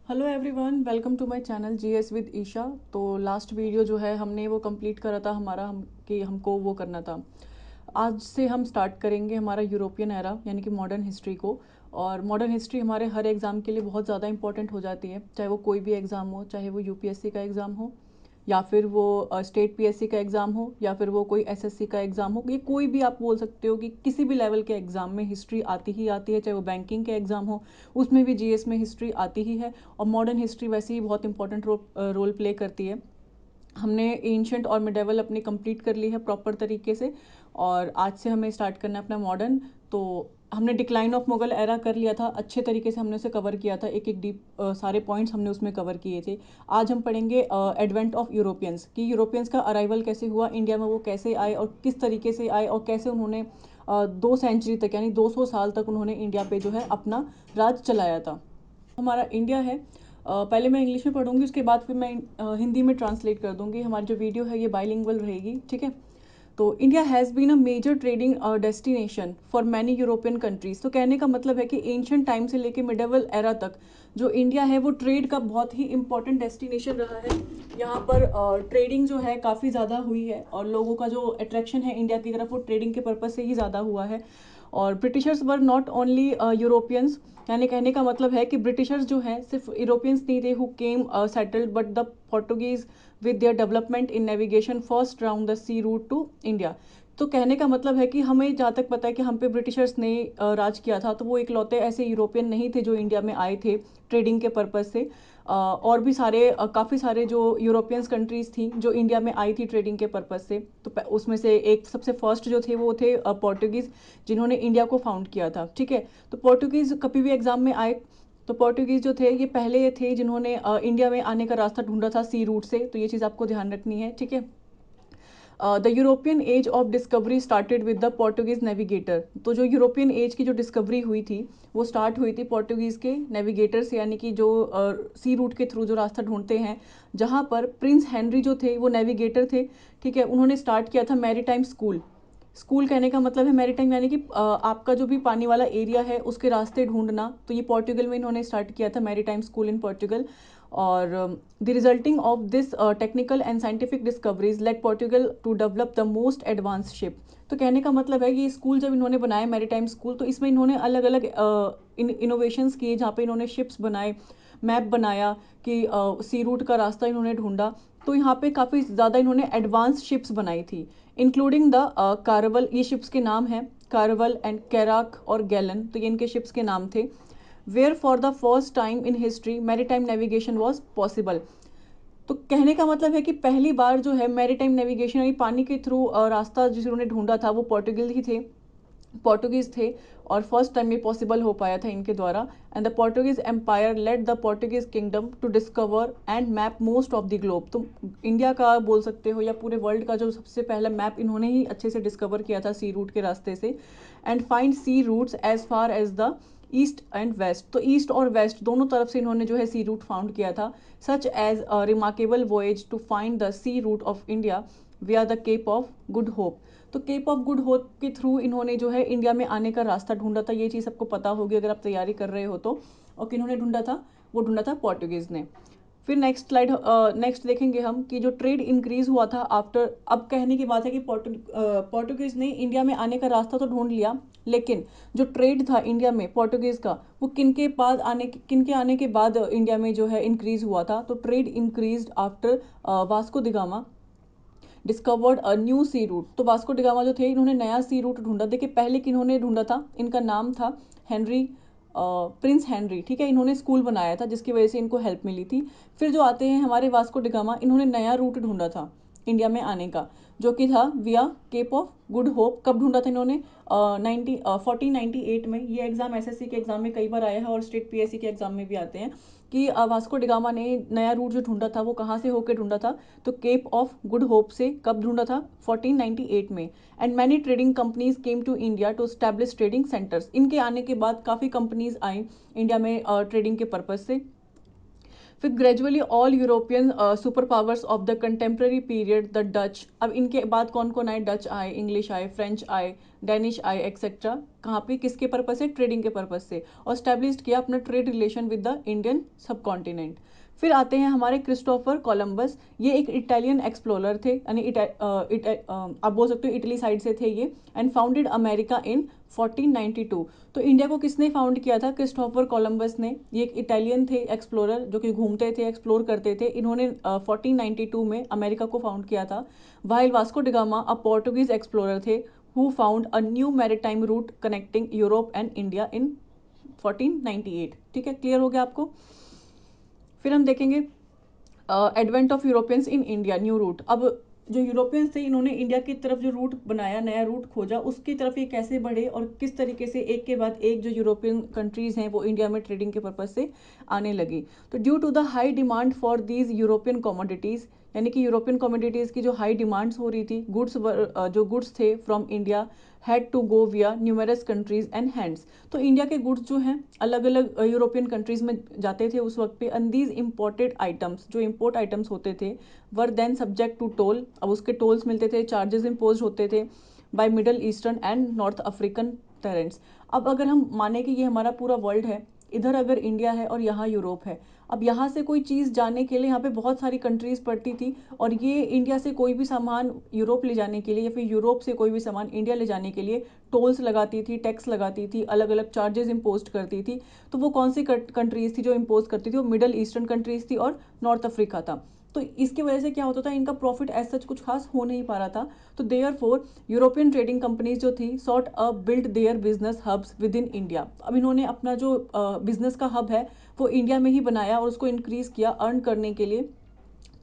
Hello everyone, welcome to my channel GS with Isha. तो last video जो है हमने वो कंप्लीट करा था हमारा कि हमको वो करना था। आज से हम स्टार्ट करेंगे हमारा यूरोपियन एरा यानी कि मॉडर्न हिस्ट्री को। और मॉडर्न हिस्ट्री हमारे हर एग्ज़ाम के लिए बहुत ज़्यादा इंपॉर्टेंट हो जाती है, चाहे वो कोई भी एग्ज़ाम हो, चाहे वो यूपीएससी का एग्ज़ाम हो या फिर वो स्टेट पीएससी का एग्ज़ाम हो या फिर वो कोई एसएससी का एग्ज़ाम हो। ये कोई भी आप बोल सकते हो कि किसी भी लेवल के एग्ज़ाम में हिस्ट्री आती ही आती है, चाहे वो बैंकिंग के एग्ज़ाम हो उसमें भी जीएस में हिस्ट्री आती ही है। और मॉडर्न हिस्ट्री वैसे ही बहुत इंपॉर्टेंट रोल प्ले करती है। हमने एंशंट और मिडेवल अपनी कंप्लीट कर ली है प्रॉपर तरीके से, और आज से हमें स्टार्ट करना है अपना मॉडर्न। तो हमने डिक्लाइन ऑफ मुगल एरा कर लिया था, अच्छे तरीके से हमने उसे कवर किया था, एक एक डीप सारे पॉइंट्स हमने उसमें कवर किए थे। आज हम पढ़ेंगे एडवेंट ऑफ यूरोपियंस कि यूरोपियंस का अराइवल कैसे हुआ इंडिया में, वो कैसे आए और किस तरीके से आए और कैसे उन्होंने 2 सेंचुरी तक यानी 200 साल तक उन्होंने इंडिया पे जो है अपना राज चलाया था। हमारा इंडिया है। पहले मैं इंग्लिश में पढ़ूंगी, उसके बाद फिर मैं हिंदी में ट्रांसलेट कर दूंगी। हमारी जो वीडियो है ये बाइलिंगुअल रहेगी, ठीक है। तो India has been a major trading destination for many European countries. तो कहने का मतलब है कि एंशियंट टाइम से लेके मिडेवल एरा तक जो इंडिया है वो ट्रेड का बहुत ही इंपॉर्टेंट डेस्टिनेशन रहा है। यहाँ पर ट्रेडिंग जो है काफ़ी ज़्यादा हुई है और लोगों का जो अट्रैक्शन है इंडिया की तरफ वो ट्रेडिंग के पर्पज़ से ही ज़्यादा हुआ है। और Britishers were not only Europeans, यानी कहने का मतलब है कि ब्रिटिशर्स जो हैं सिर्फ यूरोपियंस नहीं थे who came settled, but the Portuguese with their development in navigation first round the sea route to India. तो कहने का मतलब है कि हमें जहाँ तक पता है कि हम पे ब्रिटिशर्स ने राज किया था, तो वो इकलौते ऐसे यूरोपियन नहीं थे जो इंडिया में आए थे ट्रेडिंग के पर्पज़ से। और भी सारे काफ़ी सारे जो यूरोपियंस कंट्रीज़ थी जो इंडिया में आई थी ट्रेडिंग के पर्पज़ से। तो उसमें से एक सबसे फर्स्ट जो थे वो थे पोर्टुगीज़, जिन्होंने इंडिया को फाउंड किया था, ठीक है। तो पोर्टुगीज़ कभी भी एग्जाम में आए तो पोर्टुगीज़ जो थे ये पहले थे जिन्होंने इंडिया में आने का रास्ता ढूंढा था सी रूट से, तो ये चीज़ आपको ध्यान रखनी है, ठीक है। The European age of discovery started with the Portuguese navigator. तो जो यूरोपियन एज की जो डिस्कवरी हुई थी वो स्टार्ट हुई थी पोर्टुगीज़ के नेविगेटर से, यानी कि जो सी रूट के थ्रू जो रास्ता ढूंढते हैं, जहाँ पर प्रिंस हेनरी जो थे वो नेविगेटर थे, ठीक है। उन्होंने स्टार्ट किया था मैरीटाइम स्कूल। स्कूल कहने का मतलब है मैरीटाइम, यानी कि आपका जो भी पानी वाला एरिया है उसके रास्ते ढूंढना। तो ये पोर्टुगल में इन्होंने स्टार्ट किया था मैरीटाइम स्कूल इन पोर्टुगल। और the resulting of this technical and scientific discoveries led Portugal to develop the most advance ship. तो कहने का मतलब है कि स्कूल जब इन्होंने बनाया मैरीटाइम स्कूल, तो इसमें इन्होंने अलग अलग इनोवेशंस किए, जहाँ पे इन्होंने शिप्स बनाए, मैप बनाया कि सी रूट का रास्ता इन्होंने ढूंढा। तो यहाँ पे काफ़ी ज़्यादा इन्होंने एडवांस शिप्स बनाई थी, इंक्लूडिंग द कारवल। ये शिप्स के नाम हैं कारवल एंड कैराक और गैलन, तो ये इनके शिप्स के नाम थे। Where for the first time in history maritime navigation was possible. तो कहने का मतलब है कि पहली बार जो है मैरीटाइम नेविगेशन यानी पानी के थ्रू रास्ता जिन्होंने ढूंढा था वो पोर्टुगल ही थे, पोर्टुगीज थे। और फर्स्ट टाइम ये पॉसिबल हो पाया था इनके द्वारा। And the Portuguese empire let the Portuguese kingdom to discover and map most of the globe. तो इंडिया का बोल सकते हो या पूरे वर्ल्ड का जो सबसे पहला मैप इन्होंने ही अच्छे से डिस्कवर किया था सी रूट के रास्ते से। And find sea routes as far as the east and west. तो ईस्ट और वेस्ट दोनों तरफ से इन्होंने जो है सी रूट फाउंड किया था। Such as a remarkable voyage to find the sea route of India via the Cape of Good Hope. तो केप ऑफ गुड होप के थ्रू इन्होंने जो है इंडिया में आने का रास्ता ढूंढा था। ये चीज़ सबको पता होगी अगर आप तैयारी कर रहे हो तो। और किन्होंने ढूंढा था, वो ढूंढा था पोर्टुगीज़ ने। फिर नेक्स्ट स्लाइड, नेक्स्ट देखेंगे हम कि जो ट्रेड इंक्रीज हुआ था आफ्टर। अब कहने की बात है कि पोर्टुगीज़ ने इंडिया में आने का रास्ता तो ढूंढ लिया, लेकिन जो ट्रेड था इंडिया में पोर्टुगीज़ का वो किन के आने के बाद इंडिया में जो है इंक्रीज हुआ था। तो trade increase after Vasco da Gama discovered a new sea route. तो वास्को डिगामा जो थे इन्होंने नया सी रूट ढूंढा। देखिए पहले किन्होंने ढूंढा था, इनका नाम था हेनरी, प्रिंस हेनरी, ठीक है। इन्होंने स्कूल बनाया था जिसकी वजह से इनको हेल्प मिली थी। फिर जो आते हैं हमारे वास्को डिगामा, इन्होंने नया रूट ढूंढा था इंडिया में आने का, जो कि था विया केप ऑफ गुड होप। कब ढूंढा था इन्होंने? 1498 में। ये एग्जाम एसएससी के एग्जाम में कई बार आया है और स्टेट पीएससी के एग्जाम में भी आते हैं कि वास्को डिगामा ने नया रूट जो ढूंढा था वो कहाँ से होकर ढूंढा था? तो केप ऑफ गुड होप से। कब ढूंढा था? 1498 में। And many trading companies came to India to establish trading centres. इनके आने के बाद काफ़ी कंपनीज आई इंडिया में ट्रेडिंग के पर्पज से। फिर gradually all European super powers of the contemporary period the Dutch, अब इनके बाद कौन कौन आए, डच आए, इंग्लिश आए, फ्रेंच आए, डेनिश आए एक्सेट्रा, कहाँ पे किसके पर्पज से, ट्रेडिंग के पर्पज से, और स्टैब्लिश किया अपना trade relation with the Indian सब कॉन्टिनेंट। फिर आते हैं हमारे क्रिस्टोफर कोलंबस, ये एक इटालियन एक्सप्लोरर थे, यानी आप बोल सकते हो इटली साइड से थे ये, एंड फाउंडेड अमेरिका इन 1492। तो इंडिया को किसने फाउंड किया था, क्रिस्टोफर कोलंबस ने। ये एक इटालियन थे एक्सप्लोरर जो कि घूमते थे, एक्सप्लोर करते थे, इन्होंने 1492 में अमेरिका को फाउंड किया था। While Vasco da Gama a Portuguese explorer थे who found a new maritime route connecting Europe and India in 1498। ठीक है, क्लियर हो गया आपको। फिर हम देखेंगे advent of Europeans in India, new root. अब जो यूरोपियंस थे इन्होंने इंडिया की तरफ जो रूट बनाया, नया रूट खोजा, उसकी तरफ ये कैसे बढ़े और किस तरीके से एक के बाद एक जो यूरोपियन कंट्रीज हैं वो इंडिया में ट्रेडिंग के पर्पज से आने लगी। तो due to the high demand for these European commodities, यानी कि यूरोपियन कमोडिटीज़ की जो हाई डिमांड्स हो रही थी, जो गुड्स थे from India had to go via numerous countries and hands. तो इंडिया के गुड्स जो हैं अलग अलग यूरोपियन कंट्रीज में जाते थे उस वक्त पे, एंड दीज इम्पोर्टेड आइटम्स, जो इम्पोर्ट आइटम्स होते थे, were then subject to toll, अब उसके टोल्स मिलते थे, चार्जेस इम्पोज होते थे by middle eastern and north African tyrants. अब अगर हम माने कि ये हमारा पूरा वर्ल्ड है, इधर अगर इंडिया है और यहाँ यूरोप है, अब यहाँ से कोई चीज़ जाने के लिए यहाँ पे बहुत सारी कंट्रीज़ पड़ती थी, और ये इंडिया से कोई भी सामान यूरोप ले जाने के लिए या फिर यूरोप से कोई भी सामान इंडिया ले जाने के लिए टोल्स लगाती थी, टैक्स लगाती थी, अलग अलग चार्जेस इम्पोज करती थी। तो वो कौन सी कंट्रीज़ थी जो इम्पोज करती थी, वो मिडल ईस्टर्न कंट्रीज़ थी और नॉर्थ अफ्रीका था। तो इसकी वजह से क्या होता था, इनका प्रॉफिट एज सच कुछ खास हो नहीं पा रहा था। तो there four European trading companies जो थी sought a build their business hubs within India. अब इन्होंने अपना जो बिजनेस का हब है वो इंडिया में ही बनाया और उसको इंक्रीज किया अर्न करने के लिए,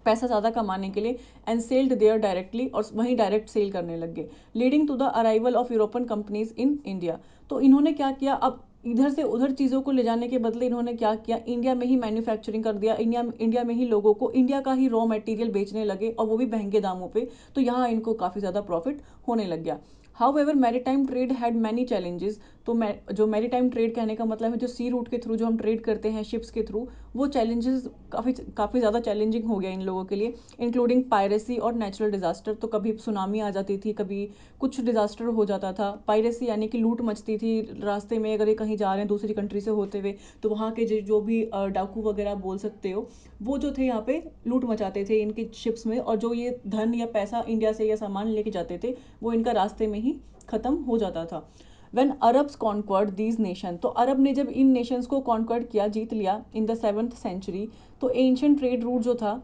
पैसा ज़्यादा कमाने के लिए, एंड सेल्ड देयर डायरेक्टली, और वहीं डायरेक्ट सेल करने लग गए, leading to the arrival of European companies in India. तो इन्होंने क्या किया, अब इधर से उधर चीज़ों को ले जाने के बदले इन्होंने क्या किया, इंडिया में ही मैन्युफैक्चरिंग कर दिया, इंडिया में ही लोगों को इंडिया का ही रॉ मटेरियल बेचने लगे, और वो भी महंगे दामों पे। तो यहाँ इनको काफ़ी ज़्यादा प्रॉफिट होने लग गया। How ever maritime trade had many challenges. तो जो मैरीटाइम ट्रेड कहने का मतलब है जो सी रूट के थ्रू जो हम ट्रेड करते हैं शिप्स के थ्रू, वो चैलेंजेस काफ़ी ज़्यादा चैलेंजिंग हो गया इन लोगों के लिए, इंक्लूडिंग पायरेसी और नेचुरल डिजास्टर। तो कभी सुनामी आ जाती थी, कभी कुछ डिजास्टर हो जाता था। पायरेसी यानी कि लूट मचती थी रास्ते में, अगर ये कहीं जा रहे हैं दूसरी कंट्री से होते हुए, तो वहाँ के जो भी डाकू वगैरह बोल सकते हो, वो जो थे यहाँ पे लूट मचाते थे इनकी शिप्स में, और जो ये धन या पैसा इंडिया से या सामान लेके जाते थे वो इनका रास्ते में ही खत्म हो जाता था। वेन अरब्स कॉन्क्वर्ड दीज नेशन, तो अरब ने जब इन नेशंस को कॉन्क्वर्ड किया, जीत लिया इन द 7th सेंचुरी, तो एंशियंट ट्रेड रूट जो था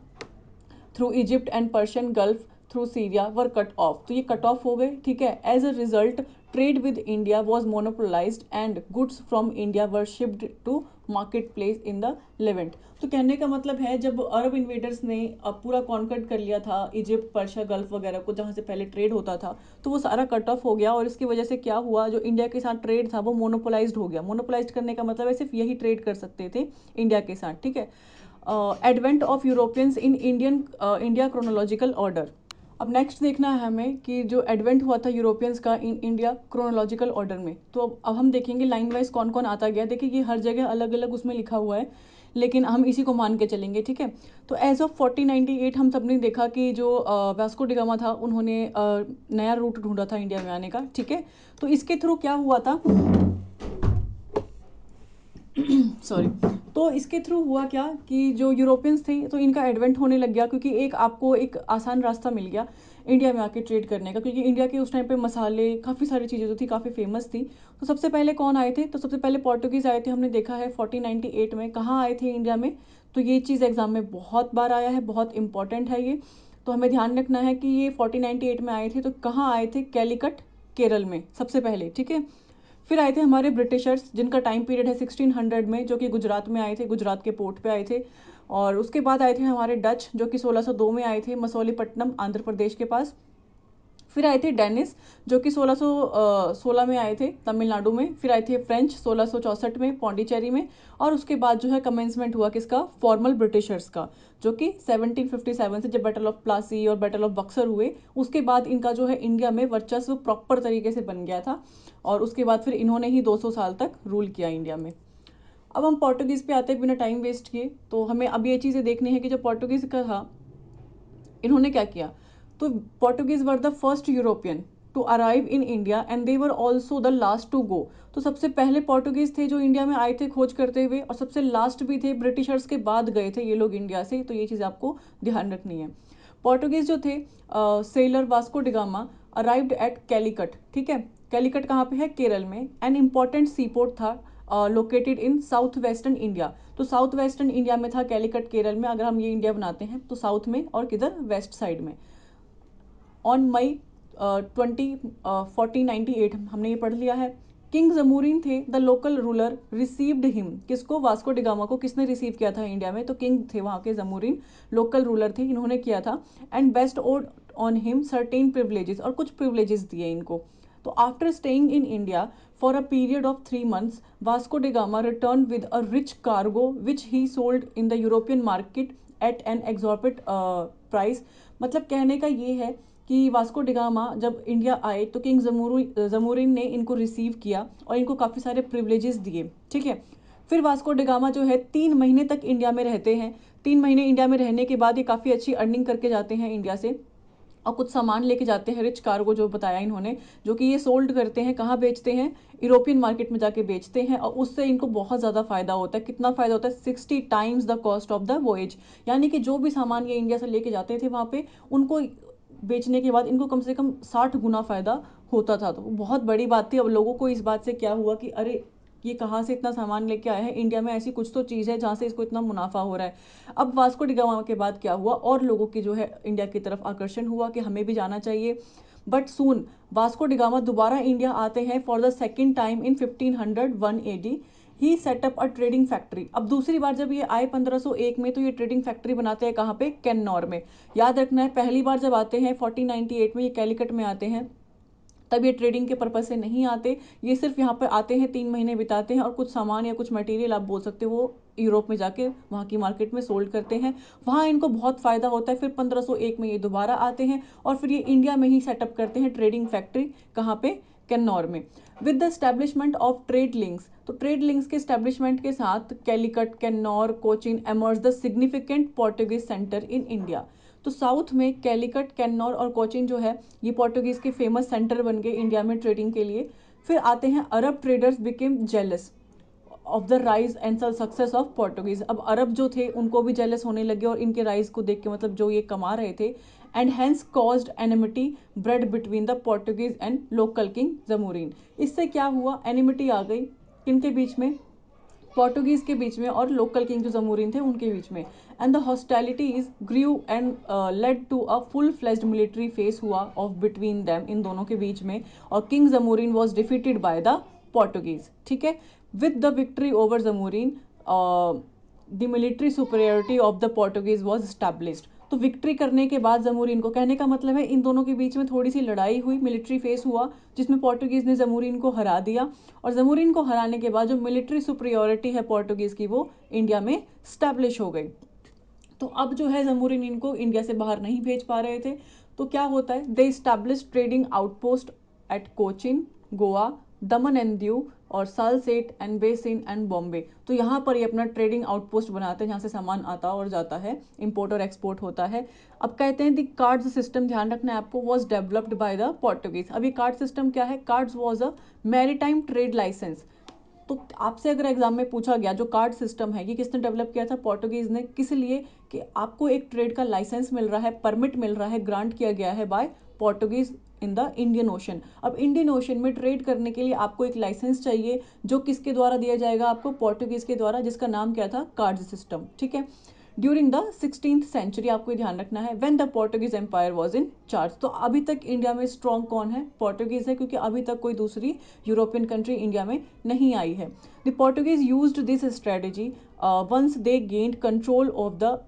through Egypt and Persian Gulf through Syria were cut off, तो ये कट ऑफ हो गए। ठीक है, as a result trade with India was monopolised and goods from India were shipped to market place in the Levant. तो कहने का मतलब है जब अरब इन्वेडर्स ने अब पूरा कॉन्कर्ड कर लिया था इजिप्ट, पर्शिया, गल्फ वगैरह को, जहाँ से पहले ट्रेड होता था, तो वो सारा कट ऑफ हो गया, और इसकी वजह से क्या हुआ, जो इंडिया के साथ ट्रेड था वो मोनोपोलाइज्ड हो गया। मोनोपोलाइज्ड करने का मतलब है सिर्फ यही ट्रेड कर सकते थे इंडिया के साथ। ठीक है, advent of Europeans in India chronological order. अब नेक्स्ट देखना है हमें कि जो एडवेंट हुआ था यूरोपियंस का इन इंडिया क्रोनोलॉजिकल ऑर्डर में। तो अब हम देखेंगे लाइन वाइज कौन कौन आता गया। देखिए ये हर जगह अलग अलग उसमें लिखा हुआ है, लेकिन हम इसी को मान के चलेंगे। ठीक है, तो एज ऑफ 1498 हम सब ने देखा कि जो वास्को डिगामा था उन्होंने नया रूट ढूंढा था इंडिया में आने का। ठीक है, तो इसके थ्रू क्या हुआ था सॉरी, तो इसके थ्रू हुआ क्या कि जो यूरोपियंस थे तो इनका एडवेंट होने लग गया, क्योंकि एक आपको एक आसान रास्ता मिल गया इंडिया में आके ट्रेड करने का, क्योंकि इंडिया के उस टाइम पे मसाले, काफ़ी सारी चीज़ें जो थी काफ़ी फेमस थी। तो सबसे पहले कौन आए थे, तो सबसे पहले पोर्टुगीज़ आए थे, हमने देखा है 1498 में। कहाँ आए थे, इंडिया में। तो ये चीज़ एग्जाम में बहुत बार आया है, बहुत इंपॉर्टेंट है ये, तो हमें ध्यान रखना है कि ये 1498 में आए थे। तो कहाँ आए थे, कैलिकट, केरल में सबसे पहले। ठीक है, फिर आए थे हमारे ब्रिटिशर्स, जिनका टाइम पीरियड है 1600 में, जो कि गुजरात में आए थे, गुजरात के पोर्ट पे आए थे। और उसके बाद आए थे हमारे डच, जो कि 1602 में आए थे, मसौलीपट्टनम आंध्र प्रदेश के पास। फिर आए थे डेनिस, जो कि 1616 में आए थे तमिलनाडु में। फिर आए थे फ्रेंच 1664 में पौंडीचेरी में। और उसके बाद जो है कमेंसमेंट हुआ किसका, फॉर्मल ब्रिटिशर्स का, जो कि 1757 से जब बैटल ऑफ प्लासी और बैटल ऑफ बक्सर हुए, उसके बाद इनका जो है इंडिया में वर्चस्व प्रॉपर तरीके से बन गया था। और उसके बाद फिर इन्होंने ही 200 साल तक रूल किया इंडिया में। अब हम पोर्टुगीज़ पे आते हैं बिना टाइम वेस्ट किए। तो हमें अब ये चीज़ें देखनी है कि जो पोर्टुगीज़ का था, इन्होंने क्या किया। तो Portuguese were the first European to arrive in India and they were also the last to go. तो सबसे पहले पोर्टुगीज थे जो इंडिया में आए थे खोज करते हुए, और सबसे लास्ट भी थे, ब्रिटिशर्स के बाद गए थे ये लोग इंडिया से। तो ये चीज़ आपको ध्यान रखनी है। पोर्टुगीज जो थे, seller Vasco da Gama arrived at Calicut. ठीक है, कैलिकट कहाँ पे है, केरल में। एन इम्पॉर्टेंट सी पोर्ट था located in south western India. तो साउथ वेस्टर्न इंडिया में था कैलिकट, केरल में। अगर हम ये इंडिया बनाते हैं तो साउथ में और किधर, वेस्ट साइड में। ऑन मई 1498 हमने ये पढ़ लिया है। किंग जमूरिन थे the local ruler received him. किसको, वास्को डिगामा को किसने रिसीव किया था इंडिया में, तो किंग थे वहाँ के जमूरिन, लोकल रूलर थे, इन्होंने किया था। And bestowed on him certain privileges, और कुछ प्रिविलेजेस दिए इनको। तो after staying in India for a period of 3 months, Vasco da Gama return with a rich cargo which he sold in the European market at an exorbitant price. मतलब कहने का ये है कि वास्को डिगामा जब इंडिया आए तो किंग जमूरिन ने इनको रिसीव किया और इनको काफ़ी सारे प्रिविलेजेस दिए। ठीक है, फिर वास्को डिगामा जो है 3 महीने तक इंडिया में रहते हैं। 3 महीने इंडिया में रहने के बाद ये काफ़ी अच्छी अर्निंग करके जाते हैं इंडिया से, और कुछ सामान लेके जाते हैं, रिच कार्गो जो बताया इन्होंने, जो कि ये सोल्ड करते हैं, कहाँ बेचते हैं, यूरोपियन मार्केट में जाके बेचते हैं। और उससे इनको बहुत ज़्यादा फायदा होता है। कितना फायदा होता है, 60 times the cost of the voyage. यानी कि जो भी सामान ये इंडिया से लेके जाते थे वहाँ पे, उनको बेचने के बाद इनको कम से कम 60 गुना फायदा होता था। तो बहुत बड़ी बात थी। अब लोगों को इस बात से क्या हुआ कि अरे ये कहाँ से इतना सामान लेके आया है, इंडिया में ऐसी कुछ तो चीज़ है जहाँ से इसको इतना मुनाफा हो रहा है। अब वास्को डिगामा के बाद क्या हुआ, और लोगों की जो है इंडिया की तरफ आकर्षण हुआ कि हमें भी जाना चाहिए। बट सून वास्को डिगामा दोबारा इंडिया आते हैं for the second time in 1501 AD। He setup a trading factory. अब दूसरी बार जब ये आए 1501 में, तो ये ट्रेडिंग फैक्ट्री बनाते हैं कहाँ पे, कैन्नौर में। याद रखना है, पहली बार जब आते हैं 1498 में, ये कैलिकट में आते हैं, तब ये ट्रेडिंग के पर्पज से नहीं आते। ये सिर्फ यहाँ पर आते हैं, 3 महीने बिताते हैं, और कुछ सामान या कुछ मटेरियल आप बोल सकते हो वो यूरोप में जाके वहाँ की मार्केट में सोल्ड करते हैं। वहाँ इनको बहुत फ़ायदा होता है। फिर 1501 में ये दोबारा आते हैं और फिर ये इंडिया में ही सेटअप करते हैं ट्रेडिंग फैक्ट्री। कहाँ पे, कन्नौर में। With the establishment of trade links, तो ट्रेड लिंक्स के स्टैब्लिशमेंट के साथ Calicut, Cannanore, Cochin emerge the significant Portuguese centre in India. तो साउथ में कैलिकट, कैन्नौर और कोचीन जो है, ये पोर्टुगीज़ के फेमस सेंटर बन गए इंडिया में ट्रेडिंग के लिए। फिर आते हैं Arab traders became jealous of the rise and success of Portuguese. अब अरब जो थे उनको भी जेलस होने लगे और इनके राइज को देख के, मतलब जो ये कमा रहे थे। And hence caused enmity bred between the Portuguese and local king Zamorin. इससे क्या हुआ, एनिमिटी आ गई किनके बीच में, पोर्टुगीज के बीच में और लोकल किंग जो जमूरिन थे उनके बीच में। And the hostilities grew and led to a full fledged military face हुआ ऑफ बिटवीन दैम, इन दोनों के बीच में। और king Zamorin was defeated by the Portuguese. ठीक है, with the victory over Zamorin the military superiority of the Portuguese was established. तो विक्ट्री करने के बाद जमूरिन को, कहने का मतलब है इन दोनों के बीच में थोड़ी सी लड़ाई हुई, मिलिट्री फेस हुआ, जिसमें पोर्टुगीज ने जमूरिन को हरा दिया। और जमूरिन को हराने के बाद जो मिलिट्री सुपरियोरिटी है पोर्टुगीज की, वो इंडिया में स्टैब्लिश हो गई। तो अब जो है जमूरिन इनको इंडिया से बाहर नहीं भेज पा रहे थे। तो क्या होता है, they establish trading outpost at Cochin, Goa, Daman and Diu और सालसेट एंड बेसिन एंड बॉम्बे। तो यहाँ पर ये अपना ट्रेडिंग आउटपोस्ट बनाते हैं जहाँ से सामान आता और जाता है, इंपोर्ट और एक्सपोर्ट होता है। अब कहते हैं दी कार्ड्स सिस्टम, ध्यान रखना है आपको, was developed by the Portuguese. अभी कार्ड सिस्टम क्या है, cards was a maritime trade licence. तो आपसे अगर एग्जाम में पूछा गया जो कार्ड सिस्टम है ये किसने डेवलप किया था, पोर्टुगीज ने। किस लिए, कि आपको एक ट्रेड का लाइसेंस मिल रहा है, परमिट मिल रहा है, ग्रांट किया गया है by Portuguese in the Indian Ocean. अब इंडियन ओशन में ट्रेड करने के लिए आपको एक लाइसेंस चाहिए, जो किसके द्वारा दिया जाएगा आपको, पोर्टुगीज के द्वारा, जिसका नाम क्या था, कार्ड सिस्टम। ठीक है, ड्यूरिंग द 16th सेंचुरी, आपको ध्यान रखना है, when the Portuguese empire was in charge. तो अभी तक इंडिया में स्ट्रॉन्ग कौन है, पोर्टुगीज है, क्योंकि अभी तक कोई दूसरी यूरोपियन कंट्री इंडिया में नहीं आई है। The Portuguese used this strategy once they gained control of the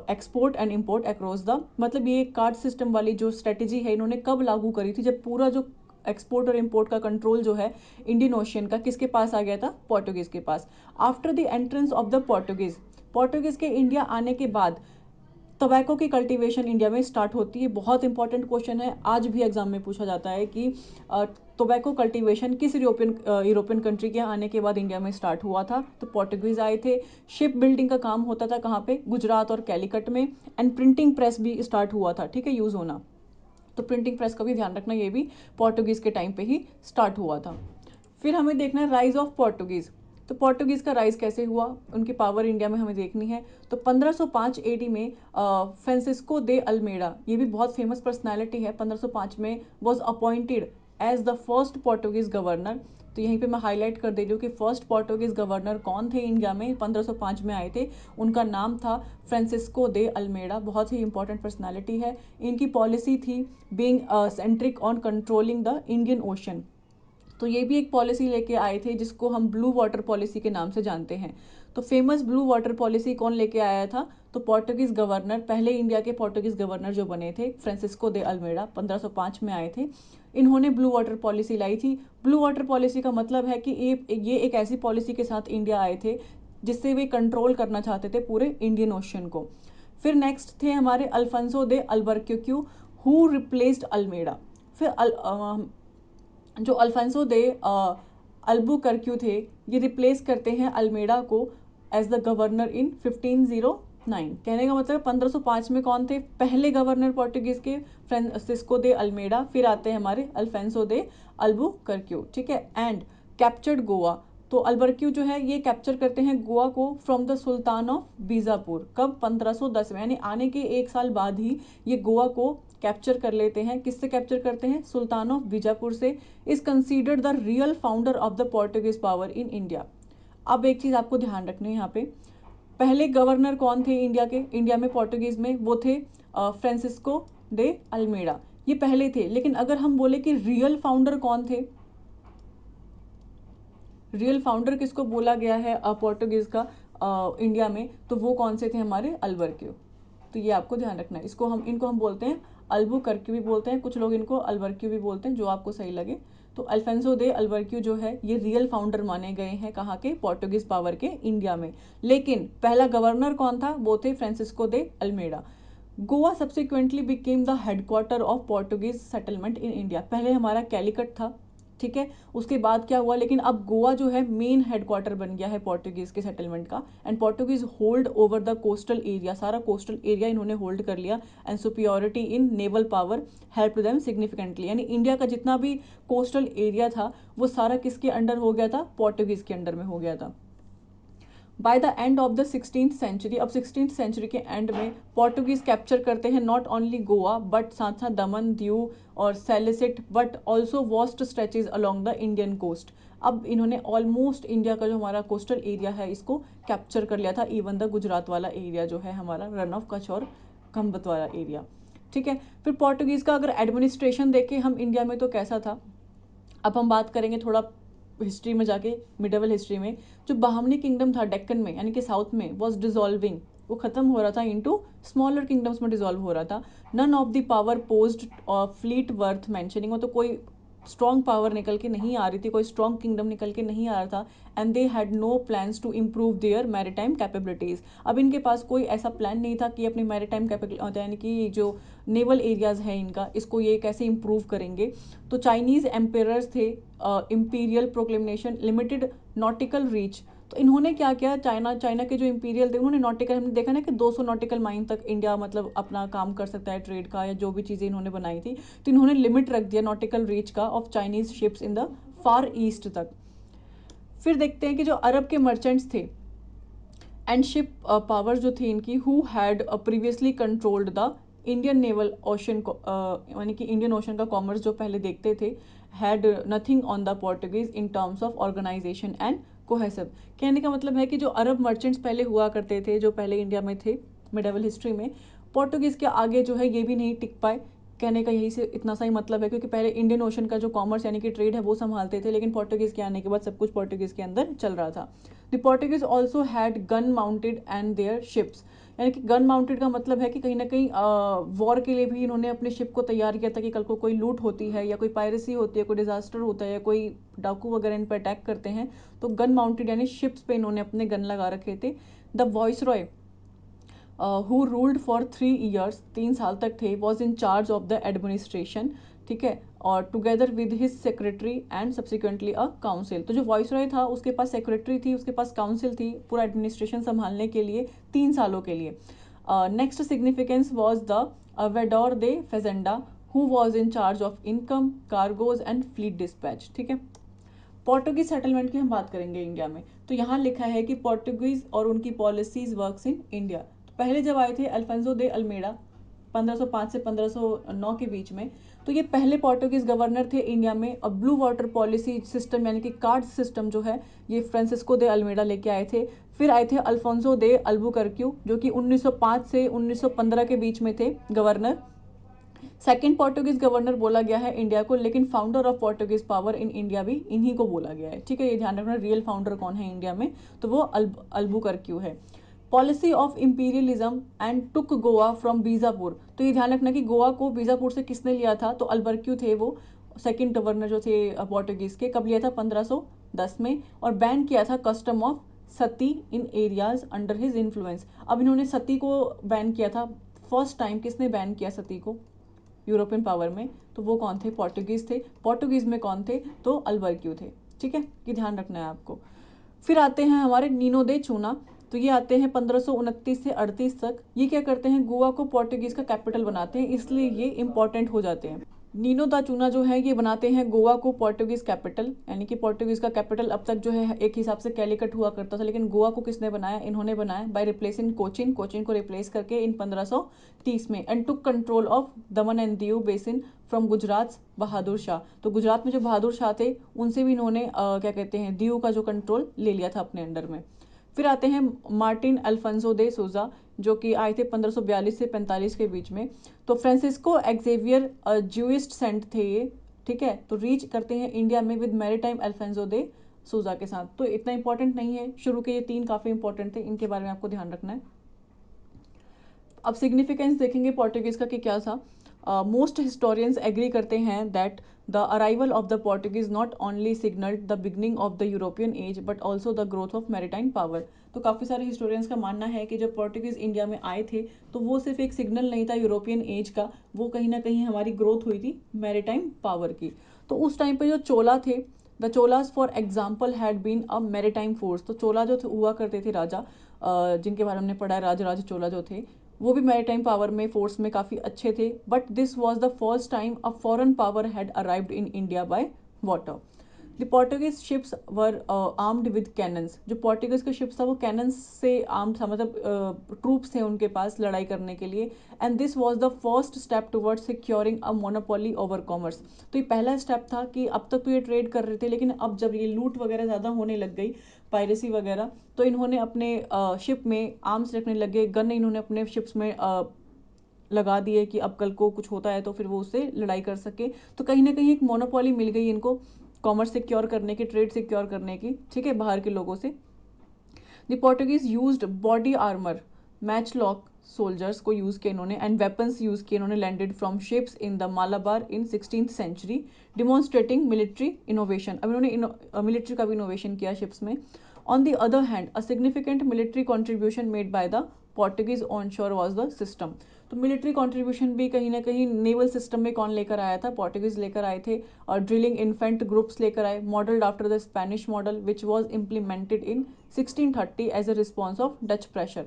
export and import across the, मतलब ये कार्ड सिस्टम वाली जो स्ट्रेटेजी है इन्होंने कब लागू करी थी, जब पूरा जो एक्सपोर्ट और इम्पोर्ट का कंट्रोल जो है इंडियन ओशियन का किसके पास आ गया था, पोर्टुगीज के पास। After the entrance of the Portuguese, Portuguese के इंडिया आने के बाद टोबैको की कल्टीवेशन इंडिया में स्टार्ट होती है? बहुत इंपॉर्टेंट क्वेश्चन है, आज भी एग्जाम में पूछा जाता है कि टोबैको कल्टीवेशन किस यूरोपियन कंट्री के आने के बाद इंडिया में स्टार्ट हुआ था? तो पोर्टुगीज आए थे। शिप बिल्डिंग का काम होता था कहाँ पे? गुजरात और कैलिकट में। एंड प्रिंटिंग प्रेस भी स्टार्ट हुआ था, ठीक है, यूज होना। तो प्रिंटिंग प्रेस का भी ध्यान रखना, ये भी पोर्टुगीज के टाइम पे ही स्टार्ट हुआ था। फिर हमें देखना है राइज ऑफ पोर्टुगीज। तो पोर्टुगीज का राइज कैसे हुआ, उनकी पावर इंडिया में हमें देखनी है। तो 1505 एडी में फ्रांसिस्को दे अल्मेडा, ये भी बहुत फेमस पर्सनालिटी है, 1505 में was appointed as the first Portuguese governor. तो यहीं पे मैं हाईलाइट कर दे रही हूँ कि फर्स्ट पोर्टुगीज गवर्नर कौन थे इंडिया में, 1505 में आए थे। उनका नाम था फ्रांसिस्को दे अल्मेडा, बहुत ही इंपॉर्टेंट पर्सनालिटी है। इनकी पॉलिसी थी being centric on controlling the Indian Ocean. तो ये भी एक पॉलिसी लेके आए थे जिसको हम ब्लू वाटर पॉलिसी के नाम से जानते हैं। तो फेमस ब्लू वाटर पॉलिसी कौन लेके आया था? तो पोर्टुगीज गवर्नर, पहले इंडिया के पोर्टुगीज गवर्नर जो बने थे फ्रांसिस्को दे अल्मेडा, 1505 में आए थे। इन्होंने ब्लू वाटर पॉलिसी लाई थी। ब्लू वाटर पॉलिसी का मतलब है कि ये एक ऐसी पॉलिसी के साथ इंडिया आए थे जिससे वे कंट्रोल करना चाहते थे पूरे इंडियन ओशन को। फिर नेक्स्ट थे हमारे Alfonso de Albuquerque, who replaced Almeida. फिर जो अल्फांसो दे अल्बुकर्क्यू थे, ये रिप्लेस करते हैं अल्मेडा को एज द गवर्नर इन 1509। कहने का मतलब 1505 में कौन थे पहले गवर्नर पोर्टुगीज के? Francisco de Almeida. फिर आते हैं हमारे अल्फांसो दे अल्बुकर्क्यू, ठीक है। And captured Goa. तो अल्बर्क्यू जो है ये कैप्चर करते हैं गोवा को from the sultan of Bijapur. कब? 1510 में, यानी आने के एक साल बाद ही ये गोवा को कैप्चर कर लेते हैं। किससे कैप्चर करते हैं? सुल्तान ऑफ बीजापुर से। Is considered the real founder of the Portuguese power in India. अब एक चीज आपको ध्यान रखनी है यहाँ पे, पहले गवर्नर कौन थे इंडिया के, इंडिया में पोर्टुगीज में? वो थे फ्रांसिस्को दे अल्मेडा, ये पहले थे। लेकिन अगर हम बोले कि रियल फाउंडर कौन थे, रियल फाउंडर किसको बोला गया है पोर्टुगीज का इंडिया में, तो वो कौन से थे? हमारे अल्बर्क्यू। तो ये आपको ध्यान रखना है। इनको हम बोलते हैं अल्बुकर्क्यू भी बोलते हैं, कुछ लोग इनको अल्बर्क्यू भी बोलते हैं, जो आपको सही लगे। तो अल्फांसो दे अल्बर्क्यू जो है ये रियल फाउंडर माने गए हैं कहाँ के? पोर्टुगीज पावर के इंडिया में। लेकिन पहला गवर्नर कौन था? वो थे Francisco de Almeida. Goa subsequently became the headquarters of Portuguese settlement in India. पहले हमारा कैलिकट था, ठीक है, उसके बाद क्या हुआ, लेकिन अब गोवा जो है मेन हेडक्वार्टर बन गया है पोर्टुगीज के सेटलमेंट का। And Portuguese hold over the coastal area, सारा कोस्टल एरिया इन्होंने होल्ड कर लिया। And superiority in naval power help them significantly, यानी इंडिया का जितना भी कोस्टल एरिया था वो सारा किसके अंडर हो गया था? पोर्टुगीज के अंडर में हो गया था। By the end of the 16th century, अब 16th सेंचुरी के एंड में पोर्टुगीज कैप्चर करते हैं नॉट ओनली गोवा बट साथ साथ दमन, दीव और Salsette, but also vast stretches along the Indian coast. अब इन्होंने ऑलमोस्ट इंडिया का जो हमारा कोस्टल एरिया है इसको कैप्चर कर लिया था, इवन द गुजरात वाला एरिया जो है हमारा, रन ऑफ कच्छ और खंबत वाला एरिया, ठीक है। फिर पोर्टुगीज का अगर एडमिनिस्ट्रेशन देखें हम इंडिया में तो कैसा था, अब हम बात करेंगे थोड़ा हिस्ट्री में जाके, मिडेवल हिस्ट्री में। जो बहामनी किंगडम था डेक्कन में, यानी कि साउथ में, वॉज डिजॉल्विंग, वो खत्म हो रहा था इनटू स्मॉलर किंगडम्स में डिजॉल्व हो रहा था। None of the power posed fleet worth mentioning, तो कोई स्ट्रॉन्ग पावर निकल के नहीं आ रही थी, कोई स्ट्रॉन्ग किंगडम निकल के नहीं आ रहा था। And they had no plans to improve their maritime capabilities. अब इनके पास कोई ऐसा प्लान नहीं था कि अपनी मैरीटाइम कैपेबिलिटी, यानी कि जो नेवल एरियाज है इनका, इसको ये कैसे इम्प्रूव करेंगे। तो चाइनीज एम्पेयर्स थे, imperial proclamation, limited nautical reach. तो इन्होंने क्या किया, चाइना के जो इंपीरियल थे उन्होंने नॉटिकल, हमने देखा ना कि 200 नॉटिकल माइल तक इंडिया मतलब अपना काम कर सकता है ट्रेड का, या जो भी चीज़ें इन्होंने बनाई थी, तो इन्होंने लिमिट रख दिया नॉटिकल रीच का of Chinese ships in the far east तक। फिर देखते हैं कि जो अरब के मर्चेंट्स थे एंड शिप पावर जो थी इनकी, who had previously controlled the Indian naval ocean, यानी कि इंडियन ओशन का कॉमर्स जो पहले देखते थे, had nothing on the Portuguese in terms of organisation and cohesive. कहने का मतलब है कि जो अरब मर्चेंट्स पहले हुआ करते थे, जो पहले इंडिया में थे मिडेवल हिस्ट्री में, पोर्टुगीज के आगे जो है ये भी नहीं टिक पाए। कहने का यही से इतना सा ही मतलब है, क्योंकि पहले इंडियन ओशन का जो कॉमर्स यानी कि ट्रेड है वो संभालते थे, लेकिन पोर्टुगीज के आने के बाद सब कुछ पोर्टुगीज के अंदर चल रहा था। The Portuguese also had gun mounted and their ships, यानी कि गन माउंटेड का मतलब है कि कहीं ना कहीं वॉर के लिए भी इन्होंने अपने शिप को तैयार किया था कि कल को कोई लूट होती है या कोई पायरेसी होती है, कोई डिजास्टर होता है या कोई डाकू वगैरह इन पर अटैक करते हैं, तो गन माउंटेड यानी शिप्स पे इन्होंने अपने गन लगा रखे थे। The voice Roy who ruled for 3 years, 3 साल तक थे, was in charge of the administration, ठीक है, और together with his secretary and subsequently a council. तो जो वॉइसरॉय था उसके पास सेक्रेटरी थी, उसके पास काउंसिल थी पूरा एडमिनिस्ट्रेशन संभालने के लिए 3 सालों के लिए। Next significance was the Vedor da Fazenda, who was in charge of income, cargoes and fleet dispatch, ठीक है। पोर्टुगीज सेटलमेंट की हम बात करेंगे इंडिया में, तो यहाँ लिखा है कि पोर्टुगीज और उनकी पॉलिसीज वर्क्स इन इंडिया। तो पहले जब आए थे अल्फांसो दे अल्मेडा 1505 से 1509 के बीच में, तो ये पहले पोर्टुगीज गवर्नर थे इंडिया में। और ब्लू वाटर पॉलिसी सिस्टम यानी कि कार्ड सिस्टम जो है ये फ्रांसिस्को दे अल्मेडा लेके आए थे। फिर आए थे अल्फोंसो दे अल्बुकर्क्यू जो कि 1905 से 1915 के बीच में थे गवर्नर। सेकंड पोर्टुगीज गवर्नर बोला गया है इंडिया को, लेकिन founder of Portuguese power in India भी इन्हीं को बोला गया है, ठीक है। ये ध्यान रखना, रियल फाउंडर कौन है इंडिया में, तो वो अल्बुकर्क्यू है। Policy of imperialism and took Goa from Bijapur, तो ये ध्यान रखना कि गोवा को बीजापुर से किसने लिया था, तो अल्बर्क्यू थे वो सेकंड गवर्नर जो थे पोर्टुगीज के। कब लिया था, 1510 में। और बैन किया था custom of Sati in areas under his influence. अब इन्होंने सती को बैन किया था, फर्स्ट टाइम किसने बैन किया सती को यूरोपियन पावर में, तो वो कौन थे, पोर्टुगीज थे। पोर्टुगीज में कौन थे, तो अल्बर्क्यू थे, ठीक है, ये ध्यान रखना है आपको। फिर आते हैं हमारे नीनो दे चूना, तो ये आते हैं 1529 से 38 तक। ये क्या करते हैं, गोवा को पोर्टुगीज का कैपिटल बनाते हैं, इसलिए ये इंपॉर्टेंट हो जाते हैं। नीनो दा चूना जो है ये बनाते हैं गोवा को पोर्टुगीज कैपिटल, यानी कि पोर्टुगीज का कैपिटल अब तक जो है एक हिसाब से कैलिकट हुआ करता था, लेकिन गोवा को किसने बनाया, इन्होंने बनाया बाय रिप्लेसिंग कोचिन, कोचिन को रिप्लेस करके इन 1530 में। And took control of Daman and Diu Bassein from Gujarat Bahadur Shah, तो गुजरात में जो बहादुर शाह थे उनसे भी इन्होंने क्या कहते हैं दीव का जो कंट्रोल ले लिया था अपने अंडर में। फिर आते हैं मार्टिन अल्फांसो दे सोजा जो कि आए थे 1542 से 45 के बीच में। तो फ्रांसिस्को एक्जेवियर ज्यूइस्ट सेंट थे ये, ठीक है। तो रीच करते हैं इंडिया में विद मैरीटाइम अल्फांसो दे सोजा के साथ। तो इतना इंपॉर्टेंट नहीं है, शुरू के ये 3 काफी इंपॉर्टेंट थे, इनके बारे में आपको ध्यान रखना है। अब सिग्निफिकेंस देखेंगे पोर्टुगीज का कि क्या था। मोस्ट हिस्टोरियंस एग्री करते हैं that the arrival of the Portuguese not only signalled the beginning of the European age but also the growth of maritime power. तो काफ़ी सारे हिस्टोरियंस का मानना है कि जब पोर्टुगीज इंडिया में आए थे तो वो सिर्फ एक सिग्नल नहीं था यूरोपियन एज का, वो कहीं ना कहीं हमारी ग्रोथ हुई थी मैरिटाइम पावर की। तो उस टाइम पे जो चोला थे, the Cholas for example had been a maritime force. तो चोला जो हुआ करते थे राजा, जिनके बारे में हमने पढ़ा है, राज चोला जो थे वो भी मैरीटाइम पावर में फोर्स में काफ़ी अच्छे थे। But this was the first time a foreign power had arrived in India by water. The Portuguese ships were armed with cannons. जो पोर्टुगीज के शिप्स था वो कैनन्स से आर्म्ड था, मतलब ट्रूप्स थे उनके पास लड़ाई करने के लिए। And this was the first step towards securing a monopoly over commerce. तो ये पहला स्टेप था कि अब तक तो ये ट्रेड कर रहे थे, लेकिन अब जब ये लूट वगैरह ज़्यादा होने लग गई, पायरेसी वगैरह, तो इन्होंने अपने शिप में आर्म्स रखने लगे, गन इन्होंने अपने शिप्स में लगा दिए कि अब कल को कुछ होता है तो फिर वो उससे लड़ाई कर सके। तो कहीं ना कहीं एक मोनोपोली मिल गई इनको कॉमर्स सिक्योर करने की, ट्रेड सिक्योर करने की, ठीक है, बाहर के लोगों से। The Portuguese used body armour, matchlock soldiers को यूज़ किया इन्होंने, एंड वेपन्स यूज़ किए इन्होंने landed from ships in the Malabar in 16th century, demonstrating military innovation. अब इन्होंने मिलिट्री का भी इनोवेशन किया शिप्स में। On the other hand a significant military contribution made by the Portuguese on shore was the system. तो military contribution भी कहीं ना कहीं नेवल सिस्टम में कौन लेकर आया था, पोर्टुगीज लेकर आए थे। और ड्रिलिंग इन्फेंट ग्रुप्स लेकर आए, modelled after the Spanish model which was implemented in 1630 as a response of Dutch pressure.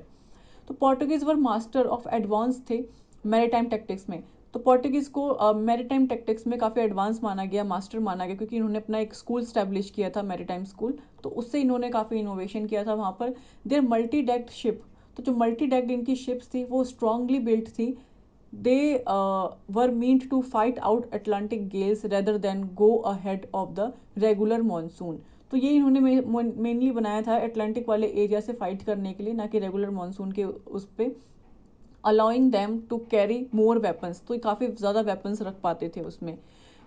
तो Portuguese were master of advance थे मैरीटाइम टैक्टिक्स में। तो पोर्टुगीज को मैरीटाइम टैक्टिक्स में काफ़ी एडवांस माना गया, मास्टर माना गया, क्योंकि इन्होंने अपना एक स्कूल स्टैब्लिश किया था मैरीटाइम स्कूल, तो उससे इन्होंने काफ़ी इनोवेशन किया था वहाँ पर। देयर मल्टी डेक्ड शिप, तो जो मल्टी डेक्ड इनकी शिप्स थी वो स्ट्रांगली बिल्ट थी। They were meant to fight out Atlantic gales rather than go ahead of the regular monsoon. तो ये इन्होंने मेनली बनाया था अटलांटिक वाले एरिया से फाइट करने के लिए, ना कि रेगुलर मानसून के उस पर, allowing them to carry more weapons. तो काफ़ी ज़्यादा वेपन्स रख पाते थे उसमें।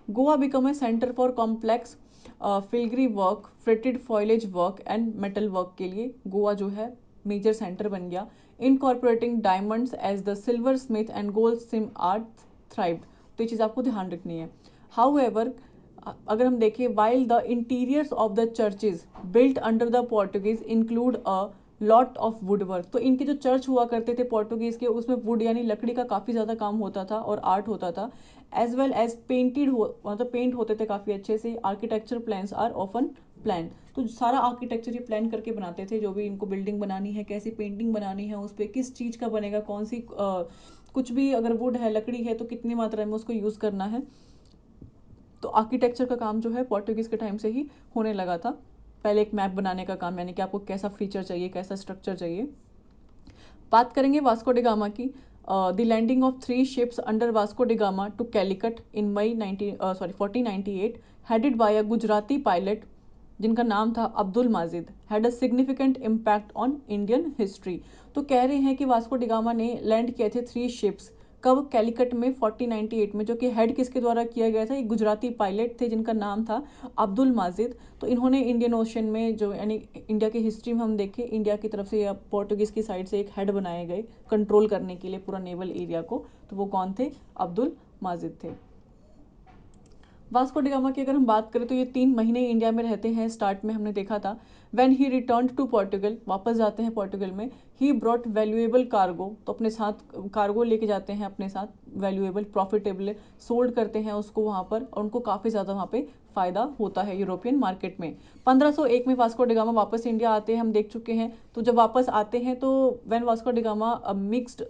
Goa become a centre for complex filigree work, fretted foliage work and metal work के लिए गोवा जो है मेजर सेंटर बन गया। Incorporating diamonds as the silver smith and gold smith art thrived. तो ये चीज़ आपको ध्यान रखनी है। हाउ एवर, अगर हम देखें, while the interiors of the churches built under the Portuguese include a lot of would work. तो इनके जो चर्च हुआ करते थे पोर्टुगीज़ के, उसमें वुड यानी लकड़ी का काफ़ी ज़्यादा काम होता था और आर्ट होता था। एज वेल एज पेंटेड हो, मतलब पेंट होते थे काफ़ी अच्छे से। Architecture plans are often plan, तो सारा आर्किटेक्चर ये प्लान करके बनाते थे, जो भी इनको बिल्डिंग बनानी है, कैसी पेंटिंग बनानी है, उस पर किस चीज़ का बनेगा, कौन सी कुछ भी अगर वुड है, लकड़ी है, तो कितनी मात्रा में उसको यूज़ करना है। तो आर्किटेक्चर का काम जो है पोर्टुगीज़ के टाइम से ही होने लगा था। पहले एक मैप बनाने का काम, यानी कि आपको कैसा फीचर चाहिए, कैसा स्ट्रक्चर चाहिए। बात करेंगे वास्को डी गामा की। The landing of 3 ships under Vasco da Gama to Calicut in May 1498 headed by a Gujarati pilot जिनका नाम था Abdul Majid, had a significant impact on Indian history. तो कह रहे हैं कि वास्को डी गामा ने लैंड किए थे 3 शिप्स, कब? कैलिकट में 1498 में, जो कि हेड किसके द्वारा किया गया था? एक गुजराती पायलट थे जिनका नाम था अब्दुल माजिद। तो इन्होंने इंडियन ओशन में जो, यानी इंडिया की हिस्ट्री में हम देखें, इंडिया की तरफ से या पोर्टुगीज़ की साइड से एक हेड बनाए गए कंट्रोल करने के लिए पूरा नेवल एरिया को। तो वो कौन थे? अब्दुल माजिद थे। वास्को डी गामा की अगर हम बात करें तो ये 3 महीने इंडिया में रहते हैं। स्टार्ट में हमने देखा था when he return to Portugal, वापस जाते हैं पोर्टुगल में। ही ब्रॉट वैल्यूएबल कार्गो, तो अपने साथ कार्गो लेके जाते हैं अपने साथ, वैल्यूएबल, प्रॉफिटेबल, सोल्ड करते हैं उसको वहाँ पर, और उनको काफ़ी ज़्यादा वहाँ पे फ़ायदा होता है यूरोपियन मार्केट में। 1501 में वास्को डी गामा वापस इंडिया आते हैं, हम देख चुके हैं। तो जब वापस आते हैं तो when Vasco da gamma a mixed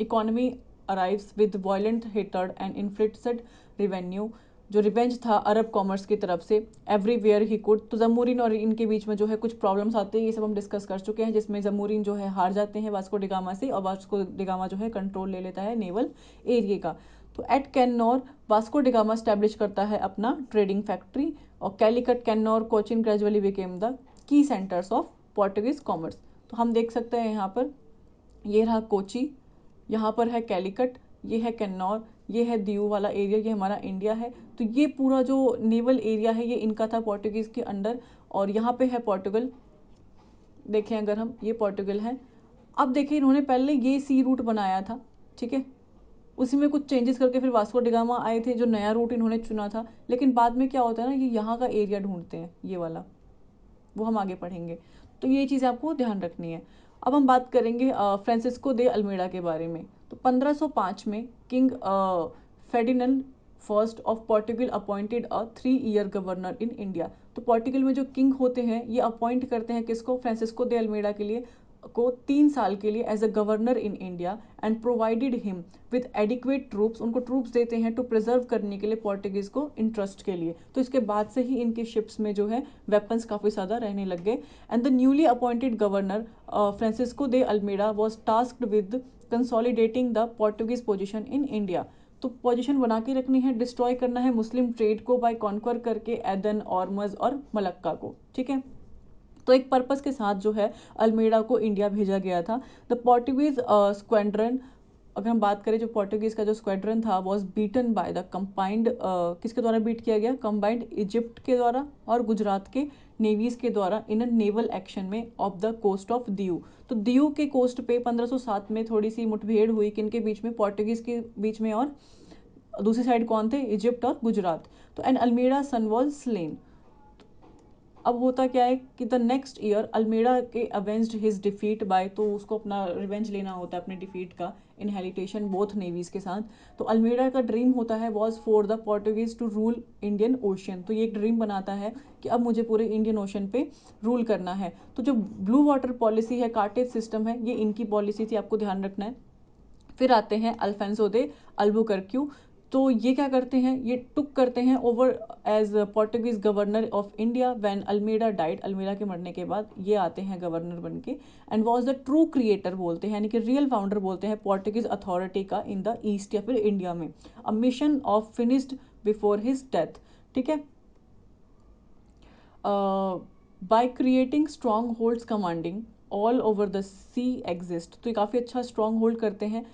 economy arrives with violent hatred and inflicted revenue, जो रिवेंज था अरब कॉमर्स की तरफ से, एवरीवेयर ही कुड। तो जमूरिन और इनके बीच में जो है कुछ प्रॉब्लम्स आते हैं, ये सब हम डिस्कस कर चुके हैं, जिसमें जमूरिन जो है हार जाते हैं वास्को डी गामा से, और वास्को डी गामा जो है कंट्रोल ले लेता है नेवल एरिया का। तो at Cannanore Vasco da Gama establish करता है अपना ट्रेडिंग फैक्ट्री, और Calicut, Cannanore, Cochin gradually became the key centres of Portuguese commerce. तो हम देख सकते हैं यहाँ पर, ये रहा कोची, यहाँ पर है कैलिकट, ये है कैन्नौर, ये है दीऊ वाला एरिया, ये हमारा इंडिया है। तो ये पूरा जो नेवल एरिया है ये इनका था पोर्टुगीज़ के अंडर, और यहाँ पे है पोर्टुगल। देखें अगर हम, ये पोर्टुगल है। अब देखें, इन्होंने पहले ये सी रूट बनाया था, ठीक है, उसी में कुछ चेंजेस करके फिर वास्को डी गामा आए थे, जो नया रूट इन्होंने चुना था। लेकिन बाद में क्या होता है ना, ये यहाँ का एरिया ढूंढते हैं, ये वाला, वो हम आगे पढ़ेंगे। तो ये चीज़ आपको ध्यान रखनी है। अब हम बात करेंगे फ्रांसिस्को दे अल्मेडा के बारे में। तो 1505 में king Ferdinand first of Portugal appointed a 3 year governor in India. तो पोर्टुगल में जो किंग होते हैं ये अपॉइंट करते हैं किसको? फ्रांसिस्को दे अल्मेडा के लिए, को 3 साल के लिए as a governor in India, and provided him with adequate troops, उनको ट्रूप्स देते हैं टू प्रिजर्व करने के लिए पोर्टुगीज को इंटरेस्ट के लिए। तो इसके बाद से ही इनके शिप्स में जो है वेपन्स काफ़ी ज़्यादा रहने लग गए। And the newly appointed governor Francisco de Almeida was tasked with consolidating the Portuguese position in India. तो पोजीशन बना के रखनी है, डिस्ट्रॉय करना है मुस्लिम ट्रेड को बाय कॉन्कर करके एदन, ऑर्मज और मलक्का को, ठीक है। तो एक पर्पस के साथ जो है अल्मेडा को इंडिया भेजा गया था। द पोर्टुगीज स्क्वाड्रन, अगर हम बात करें, जो पोर्टुगीज का जो स्क्वाड्रन था was beaten by the combined, किसके द्वारा बीट किया गया? कंबाइंड इजिप्ट के द्वारा और गुजरात के नेवीज के द्वारा इन अ नेवल एक्शन में of the coast of Diu. तो दीऊ के कोस्ट पे 1507 में थोड़ी सी मुठभेड़ हुई, किनके बीच में? पोर्टुगीज के बीच में, और दूसरी साइड कौन थे? इजिप्ट और गुजरात। तो an Almeida son was slain. अब होता क्या है कि द नेक्स्ट ईयर अल्मेडा के अवेंज्ड हिज डिफीट बाय, तो उसको अपना रिवेंज लेना होता है अपने डिफीट का, इनहेरिटेशन बोथ नेवीज के साथ। तो अल्मेडा का ड्रीम होता है was for the Portuguese to rule Indian Ocean. तो ये एक ड्रीम बनाता है कि अब मुझे पूरे इंडियन ओशन पे रूल करना है। तो जो ब्लू वाटर पॉलिसी है, कार्टेज सिस्टम है, ये इनकी पॉलिसी थी, आपको ध्यान रखना है। फिर आते हैं अल्फेंसो दे अल्बुकर्क्यू। तो ये क्या करते हैं? ये टुक करते हैं over as Portuguese governor of India when Almeida died. Almeida के मरने के बाद ये आते हैं गवर्नर बन के, and was the true creator बोलते हैं, यानी कि रियल फाउंडर बोलते हैं पोर्टुगीज अथॉरिटी का इन द ईस्ट या फिर इंडिया में। A mission of finished before his death, ठीक है। By creating strongholds commanding all over the sea exist. तो ये काफ़ी अच्छा स्ट्रॉन्ग होल्ड करते हैं,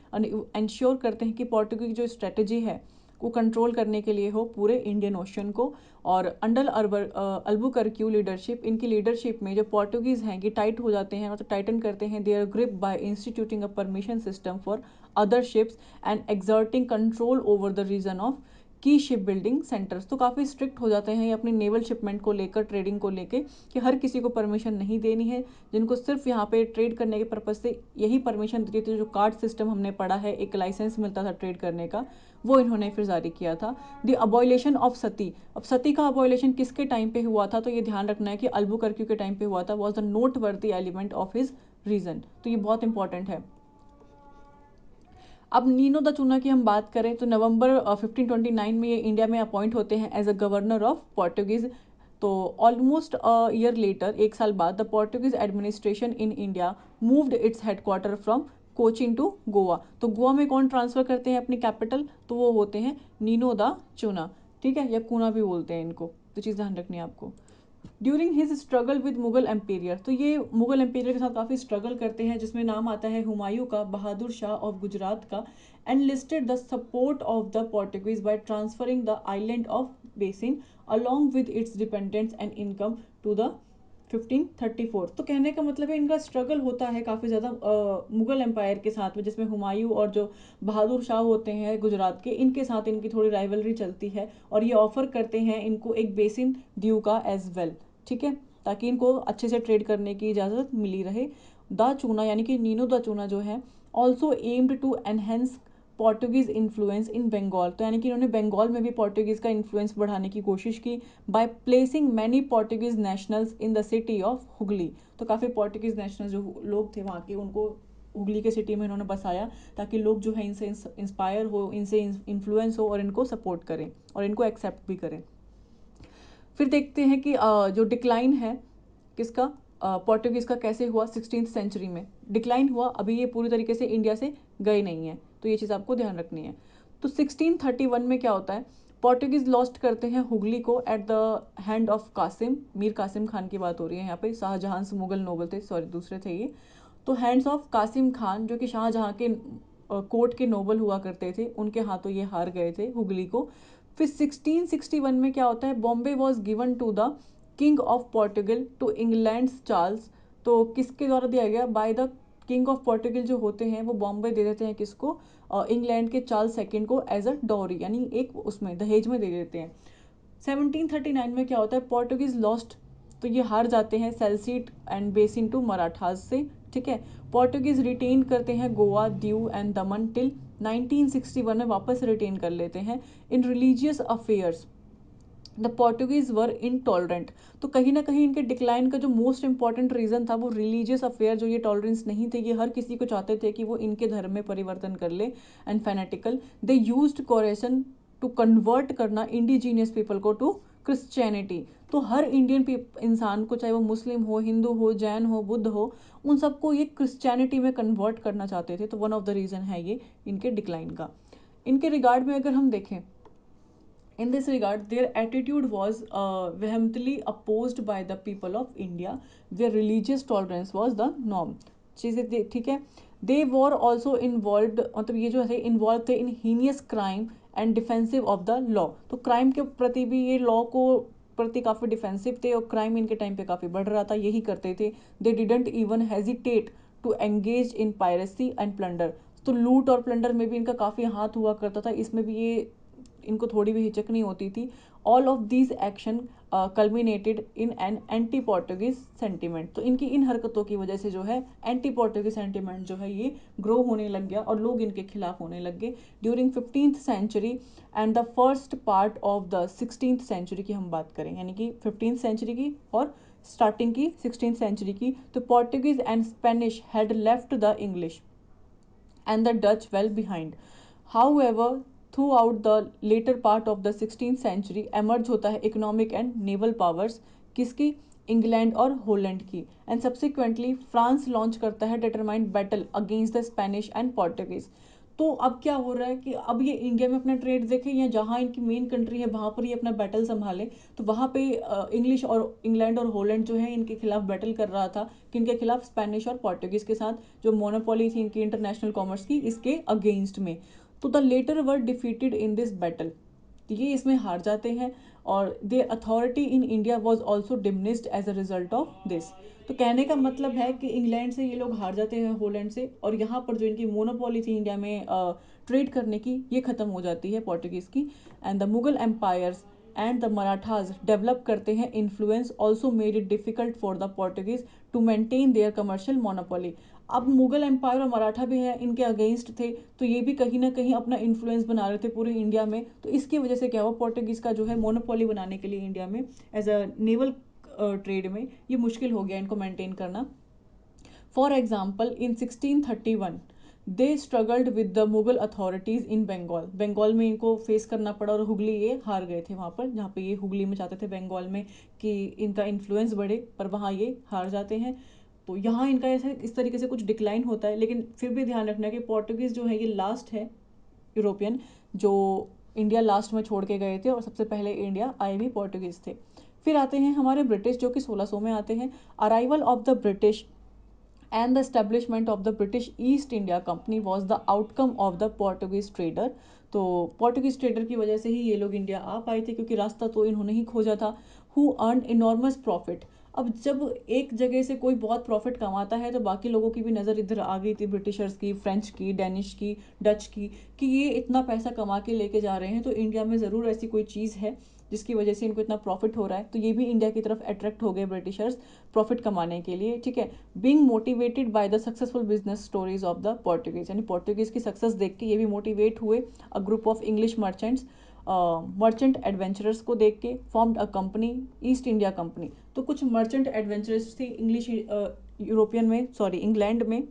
इंश्योर करते हैं कि पोर्टुगल की जो स्ट्रेटजी है को कंट्रोल करने के लिए हो पूरे इंडियन ओशन को। और अंडर अल्बुकर्क्यू लीडरशिप, इनकी लीडरशिप में जो पोर्टुगीज हैं ये टाइट हो जाते हैं, मतलब टाइटन करते हैं their grip by instituting a permission system for other ships and exerting control over the region of key shipbuilding centres. तो काफ़ी स्ट्रिक्ट हो जाते हैं ये अपनी नेवल शिपमेंट को लेकर, ट्रेडिंग को लेकर, कि हर किसी को परमिशन नहीं देनी है, जिनको सिर्फ यहाँ पे ट्रेड करने के पर्पज़ से यही परमिशन देती थी। जो कार्ड सिस्टम हमने पढ़ा है, एक लाइसेंस मिलता था ट्रेड करने का, वो इन्होंने फिर जारी किया था। द अबॉयलेशन ऑफ सती। अब सती का अबॉयलेशन किसके टाइम पे हुआ था, तो ये ध्यान रखना है कि अल्बुकर्क्यू के टाइम पे हुआ था। वॉज द नोट वर्दी एलिमेंट ऑफ हिज रीजन। तो ये बहुत इंपॉर्टेंट है। अब नीनो द चूना की हम बात करें तो नवंबर 1529 में ये इंडिया में अपॉइंट होते हैं as a governor of Portuguese. तो ऑलमोस्ट अ ईयर लेटर, एक साल बाद, the Portuguese administration in India moved its headquarters from Cochin to Goa. तो गोवा में कौन ट्रांसफर करते हैं अपनी कैपिटल, तो वो होते हैं नीनो द चूना, ठीक है, या कूना भी बोलते हैं इनको, तो चीज़ ध्यान रखनी है आपको। During his struggle with Mughal Imperial, तो ये मुगल एम्पेरियर के साथ काफ़ी स्ट्रगल करते हैं, जिसमें नाम आता है हुमायूं का, बहादुर शाह ऑफ गुजरात का, and listed the support of the Portuguese by transferring the island of Bassein along with its dependents and income to the 1534। तो कहने का मतलब है इनका स्ट्रगल होता है काफ़ी ज़्यादा मुगल एम्पायर के साथ में, जिसमें हुमायूं और जो बहादुर शाह होते हैं गुजरात के, इनके साथ इनकी थोड़ी राइवलरी चलती है, और ये ऑफर करते हैं इनको एक बेसिन ड्यू का एज वेल, ठीक है, ताकि इनको अच्छे से ट्रेड करने की इजाज़त मिली रहे। द चूना यानी कि नीनो द चूना जो है also aimed to enhance Portuguese influence in Bengal. तो यानी कि इन्होंने बंगाल में भी पोर्टुगीज का इन्फ्लुएंस बढ़ाने की कोशिश की, by placing many Portuguese nationals in the city of Hooghly. तो काफ़ी पोर्टुगीज नेशनल जो लोग थे वहाँ के, उनको हुगली के सिटी में इन्होंने बसाया, ताकि लोग जो है इनसे इंस्पायर हो, इनसे इन्फ्लुएंस हो और इनको सपोर्ट करें और इनको एक्सेप्ट भी करें। फिर देखते हैं कि जो डिक्लाइन है किसका, पोर्टुगीज का, कैसे हुआ 16th सेंचुरी में डिक्लाइन हुआ। अभी ये पूरी तरीके से इंडिया से गए नहीं है, तो ये चीज़ आपको ध्यान रखनी है। तो 1631 में क्या होता है, पोर्टुगीज लॉस्ट करते हैं हुगली को at the hand of Qasim, Mir Qasim Khan की बात हो रही है यहाँ पे, शाहजहां से मुगल नोबल थे, सॉरी दूसरे थे ये। तो हैंड्स ऑफ कासिम खान, जो कि शाहजहां के कोर्ट के नोबल हुआ करते थे, उनके हाथों ये हार गए थे हुगली को। फिर 1661 में क्या होता है, Bombay was given to the king of Portugal to England Charles. तो किसके द्वारा दिया गया, by the king of Portugal जो होते हैं वो बॉम्बे दे देते हैं किसको, इंग्लैंड के चार्ल्स सेकेंड को एज अ डॉरी, यानी एक उसमें दहेज में दे देते हैं। 1739 में क्या होता है, पोर्टुगीज लॉस्ट, तो ये हार जाते हैं सेल्सीट एंड बेसिन टू मराठास से, ठीक है। पोर्टुगीज रिटेन करते हैं Goa, Diu and Daman till 1961 में वापस रिटेन कर लेते हैं। इन religious affairs the Portuguese were intolerant. तो कहीं ना कहीं इनके डिक्लाइन का जो मोस्ट इंपॉर्टेंट रीजन था वो रिलीजियस अफेयर, जो ये टॉलरेंस नहीं थे, ये हर किसी को चाहते थे कि वो इनके धर्म में परिवर्तन कर ले, and fanatical they used coercion to convert करना इंडिजीनियस पीपल को टू क्रिश्चियनिटी। तो हर इंडियन इंसान को, चाहे वो मुस्लिम हो, हिंदू हो, जैन हो, बुद्ध हो, उन सबको ये क्रिश्चियनिटी में कन्वर्ट करना चाहते थे। तो वन ऑफ द रीज़न है ये इनके डिक्लाइन का। इनके रिगार्ड में अगर हम देखें, in this regard their attitude was vehemently opposed by the people of India, where religious tolerance was the norm। चीज़ें ठीक है। they were also involved, मतलब ये जो है इन्वॉल्व थे in heinous crime and defensive of the law. तो crime के प्रति भी ये लॉ को प्रति काफ़ी डिफेंसिव थे, और क्राइम इनके टाइम पे काफ़ी बढ़ रहा था, यही करते थे। They didn't even hesitate to engage in piracy and plunder. तो लूट और प्लंडर में भी इनका काफ़ी हाथ हुआ करता था, इसमें भी ये इनको थोड़ी भी हिचक नहीं होती थी। All of these action culminated in an anti Portuguese sentiment. तो इनकी इन हरकतों की वजह से जो है एंटी पोर्टुगीज सेंटिमेंट जो है ये ग्रो होने लग गया, और लोग इनके खिलाफ होने लग गए during 15th century and the first part of the 16th century की हम बात करें, यानी कि 15th सेंचुरी की और स्टार्टिंग की 16th सेंचुरी की। तो Portuguese and Spanish had left the English and the Dutch well behind. However, throughout the later part of the 16th century emerge होता है इकोनॉमिक एंड नेवल पावर्स, किसकी, England और Holland की, and subsequently France launch करता है determined battle against the Spanish and Portuguese. तो अब क्या हो रहा है कि अब ये इंडिया में अपना ट्रेड देखें, या जहाँ इनकी मेन कंट्री है वहाँ पर ये अपना बैटल संभाले। तो वहाँ पे इंग्लिश और इंग्लैंड और होलैंड जो है इनके खिलाफ बैटल कर रहा था, किनके खिलाफ, स्पेनिश और पोर्टुगीज के साथ, जो मोनोपोली थी इनकी इंटरनेशनल कॉमर्स की, इसके अगेंस्ट में। तो the latter were defeated in this battle, ये इसमें हार जाते हैं, और the authority in India was also diminished as a result of this. तो कहने का मतलब है कि इंग्लैंड से ये लोग हार जाते हैं, हॉलैंड से, और यहाँ पर जो इनकी मोनोपोली थी इंडिया में ट्रेड करने की, ये खत्म हो जाती है पोर्टुगीज़ की। And the Mughal empires and the Marathas develop करते हैं influence also made it difficult for the Portuguese to maintain their commercial monopoly. अब मुगल एम्पायर और मराठा भी हैं, इनके अगेंस्ट थे, तो ये भी कहीं ना कहीं अपना इन्फ्लुएंस बना रहे थे पूरे इंडिया में। तो इसकी वजह से क्या हुआ, पोर्टुगीज का जो है मोनोपोली बनाने के लिए इंडिया में एज अ नेवल ट्रेड में ये मुश्किल हो गया इनको मेंटेन करना। For example in 1631 they struggled with the Mughal authorities in Bengal. Bengal में इनको फेस करना पड़ा और हुगली ये हार गए थे वहाँ पर, जहाँ पे ये हुगली में चाहते थे बंगाल में कि इनका इन्फ्लुएंस बढ़े, पर वहाँ ये हार जाते हैं। तो यहाँ इनका ऐसे इस तरीके से कुछ डिक्लाइन होता है। लेकिन फिर भी ध्यान रखना है कि पोर्टुगीज़ जो है ये लास्ट है यूरोपियन जो इंडिया लास्ट में छोड़ के गए थे, और सबसे पहले इंडिया आए भी पोर्टुगीज़ थे। फिर आते हैं हमारे ब्रिटिश, जो कि 1600 में आते हैं। Arrival of the British and the establishment of the British East India Company was the outcome of the Portuguese trader। तो पोर्टुगीज ट्रेडर की वजह से ही ये लोग इंडिया आ पाए थे, क्योंकि रास्ता तो इन्होंने ही खोजा था। Who earn enormous profit. अब जब एक जगह से कोई बहुत प्रॉफिट कमाता है तो बाकी लोगों की भी नज़र इधर आ गई थी, ब्रिटिशर्स की, फ्रेंच की, डेनिश की, डच की, कि ये इतना पैसा कमा के लेके जा रहे हैं, तो इंडिया में ज़रूर ऐसी कोई चीज़ है जिसकी वजह से इनको इतना प्रॉफिट हो रहा है। तो ये भी इंडिया की तरफ अट्रैक्ट हो गए ब्रिटिशर्स प्रॉफिट कमाने के लिए, ठीक है। Being motivated by the successful business stories of the Portuguese, यानी पोर्टुगीज की सक्सेस देख के ये भी मोटिवेट हुए। अ group of English merchants, merchant adventurers को देख के formed a company, east India company. तो कुछ मर्चेंट एडवेंचरर्स थी इंग्लिश यूरोपियन में, सॉरी इंग्लैंड में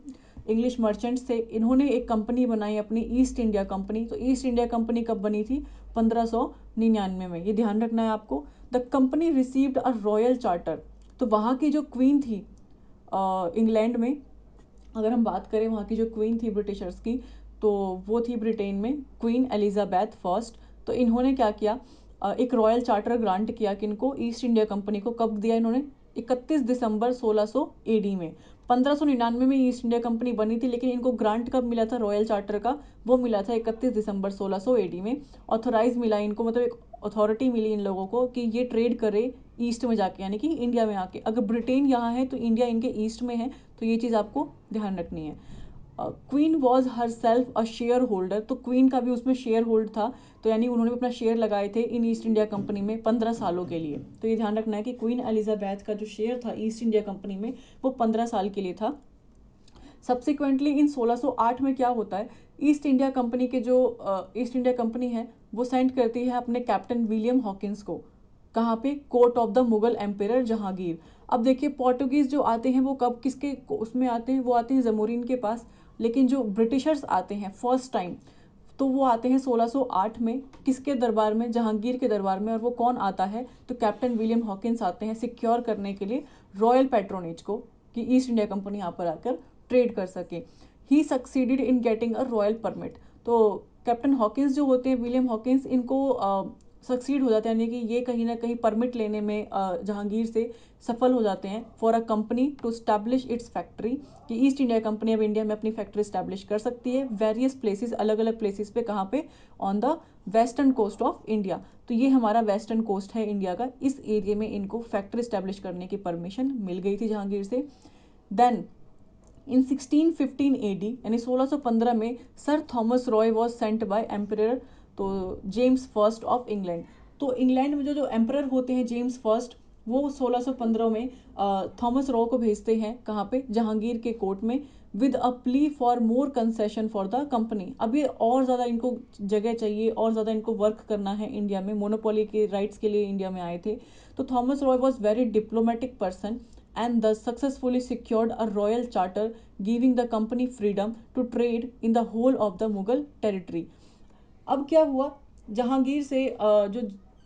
इंग्लिश मर्चेंट्स थे, इन्होंने एक कंपनी बनाई अपनी, ईस्ट इंडिया कंपनी। तो ईस्ट इंडिया कंपनी कब बनी थी, 1599 में, ये ध्यान रखना है आपको। The company received a royal charter. तो वहाँ की जो क्वीन थी इंग्लैंड में, अगर हम बात करें वहाँ की जो क्वीन थी ब्रिटिशर्स की, तो वो थी ब्रिटेन में क्वीन एलिजाबेथ फर्स्ट। तो इन्होंने क्या किया, एक रॉयल चार्टर ग्रांट किया किनको, ईस्ट इंडिया कंपनी को। कब दिया इन्होंने, 31 दिसंबर 1600 एडी में। 1599 में ईस्ट इंडिया कंपनी बनी थी, लेकिन इनको ग्रांट कब मिला था रॉयल चार्टर का, वो मिला था 31 दिसंबर 1600 एडी में। ऑथोराइज मिला इनको, मतलब एक अथॉरिटी मिली इन लोगों को कि ये ट्रेड करे ईस्ट में जाके, यानी कि इंडिया में आके। अगर ब्रिटेन यहाँ है तो इंडिया इनके ईस्ट में है, तो ये चीज़ आपको ध्यान रखनी है। Queen was her self a share holder. तो क्वीन का भी उसमें शेयर होल्ड था, तो यानी उन्होंने भी अपना शेयर लगाए थे इन ईस्ट इंडिया कंपनी में 15 सालों के लिए। तो ये ध्यान रखना है कि क्वीन एलिजाबेथ का जो शेयर था ईस्ट इंडिया कंपनी में, वो 15 साल के लिए था। सब्सिक्वेंटली इन 1608 में क्या होता है, ईस्ट इंडिया कंपनी के जो ईस्ट इंडिया कंपनी है वो सेंड करती है अपने कैप्टन विलियम हॉकिंस को, कहाँ पे, court of the Mughal ampere Jahangir. अब देखिए पोर्टुगीज जो आते हैं वो कब किसके उसमें आते हैं, वो आते हैं जमोरिन के पास। लेकिन जो ब्रिटिशर्स आते हैं फर्स्ट टाइम, तो वो आते हैं 1608 में, किसके दरबार में, जहांगीर के दरबार में। और वो कौन आता है, तो कैप्टन विलियम हॉकिंस आते हैं सिक्योर करने के लिए रॉयल पैट्रोनेज को, कि ईस्ट इंडिया कंपनी यहाँ पर आकर ट्रेड कर सके। He succeeded in getting a royal permit. तो कैप्टन हॉकिंस जो होते हैं, विलियम हॉकिंस, इनको सक्सीड हो जाते हैं, यानी कि ये कहीं ना कहीं परमिट लेने में जहांगीर से सफल हो जाते हैं for a company to establish its factory, कि ईस्ट इंडिया कंपनी अब इंडिया में अपनी फैक्ट्री स्टैब्लिश कर सकती है वेरियस प्लेसेस, अलग अलग प्लेसेस पे। कहाँ पे, on the western coast of India. तो ये हमारा वेस्टर्न कोस्ट है इंडिया का, इस एरिया में इनको फैक्ट्री स्टैब्लिश करने की परमिशन मिल गई थी जहांगीर से। देन इन 1615 एडी, यानी 1615 में, sir Thomas Roy was sent by emperor, तो जेम्स फर्स्ट ऑफ इंग्लैंड। तो इंग्लैंड में जो जो एम्परर होते हैं जेम्स फर्स्ट, वो 1615 में थॉमस रॉ को भेजते हैं, कहाँ पे, जहांगीर के कोर्ट में, with a plea for more concession for the company. अब ये और ज़्यादा इनको जगह चाहिए, और ज़्यादा इनको वर्क करना है इंडिया में, मोनोपोली के राइट्स के लिए इंडिया में आए थे। तो Thomas Roy was very diplomatic person and thus successfully secured a royal charter giving the company freedom to trade in the whole of the Mughal territory। अब क्या हुआ, जहांगीर से जो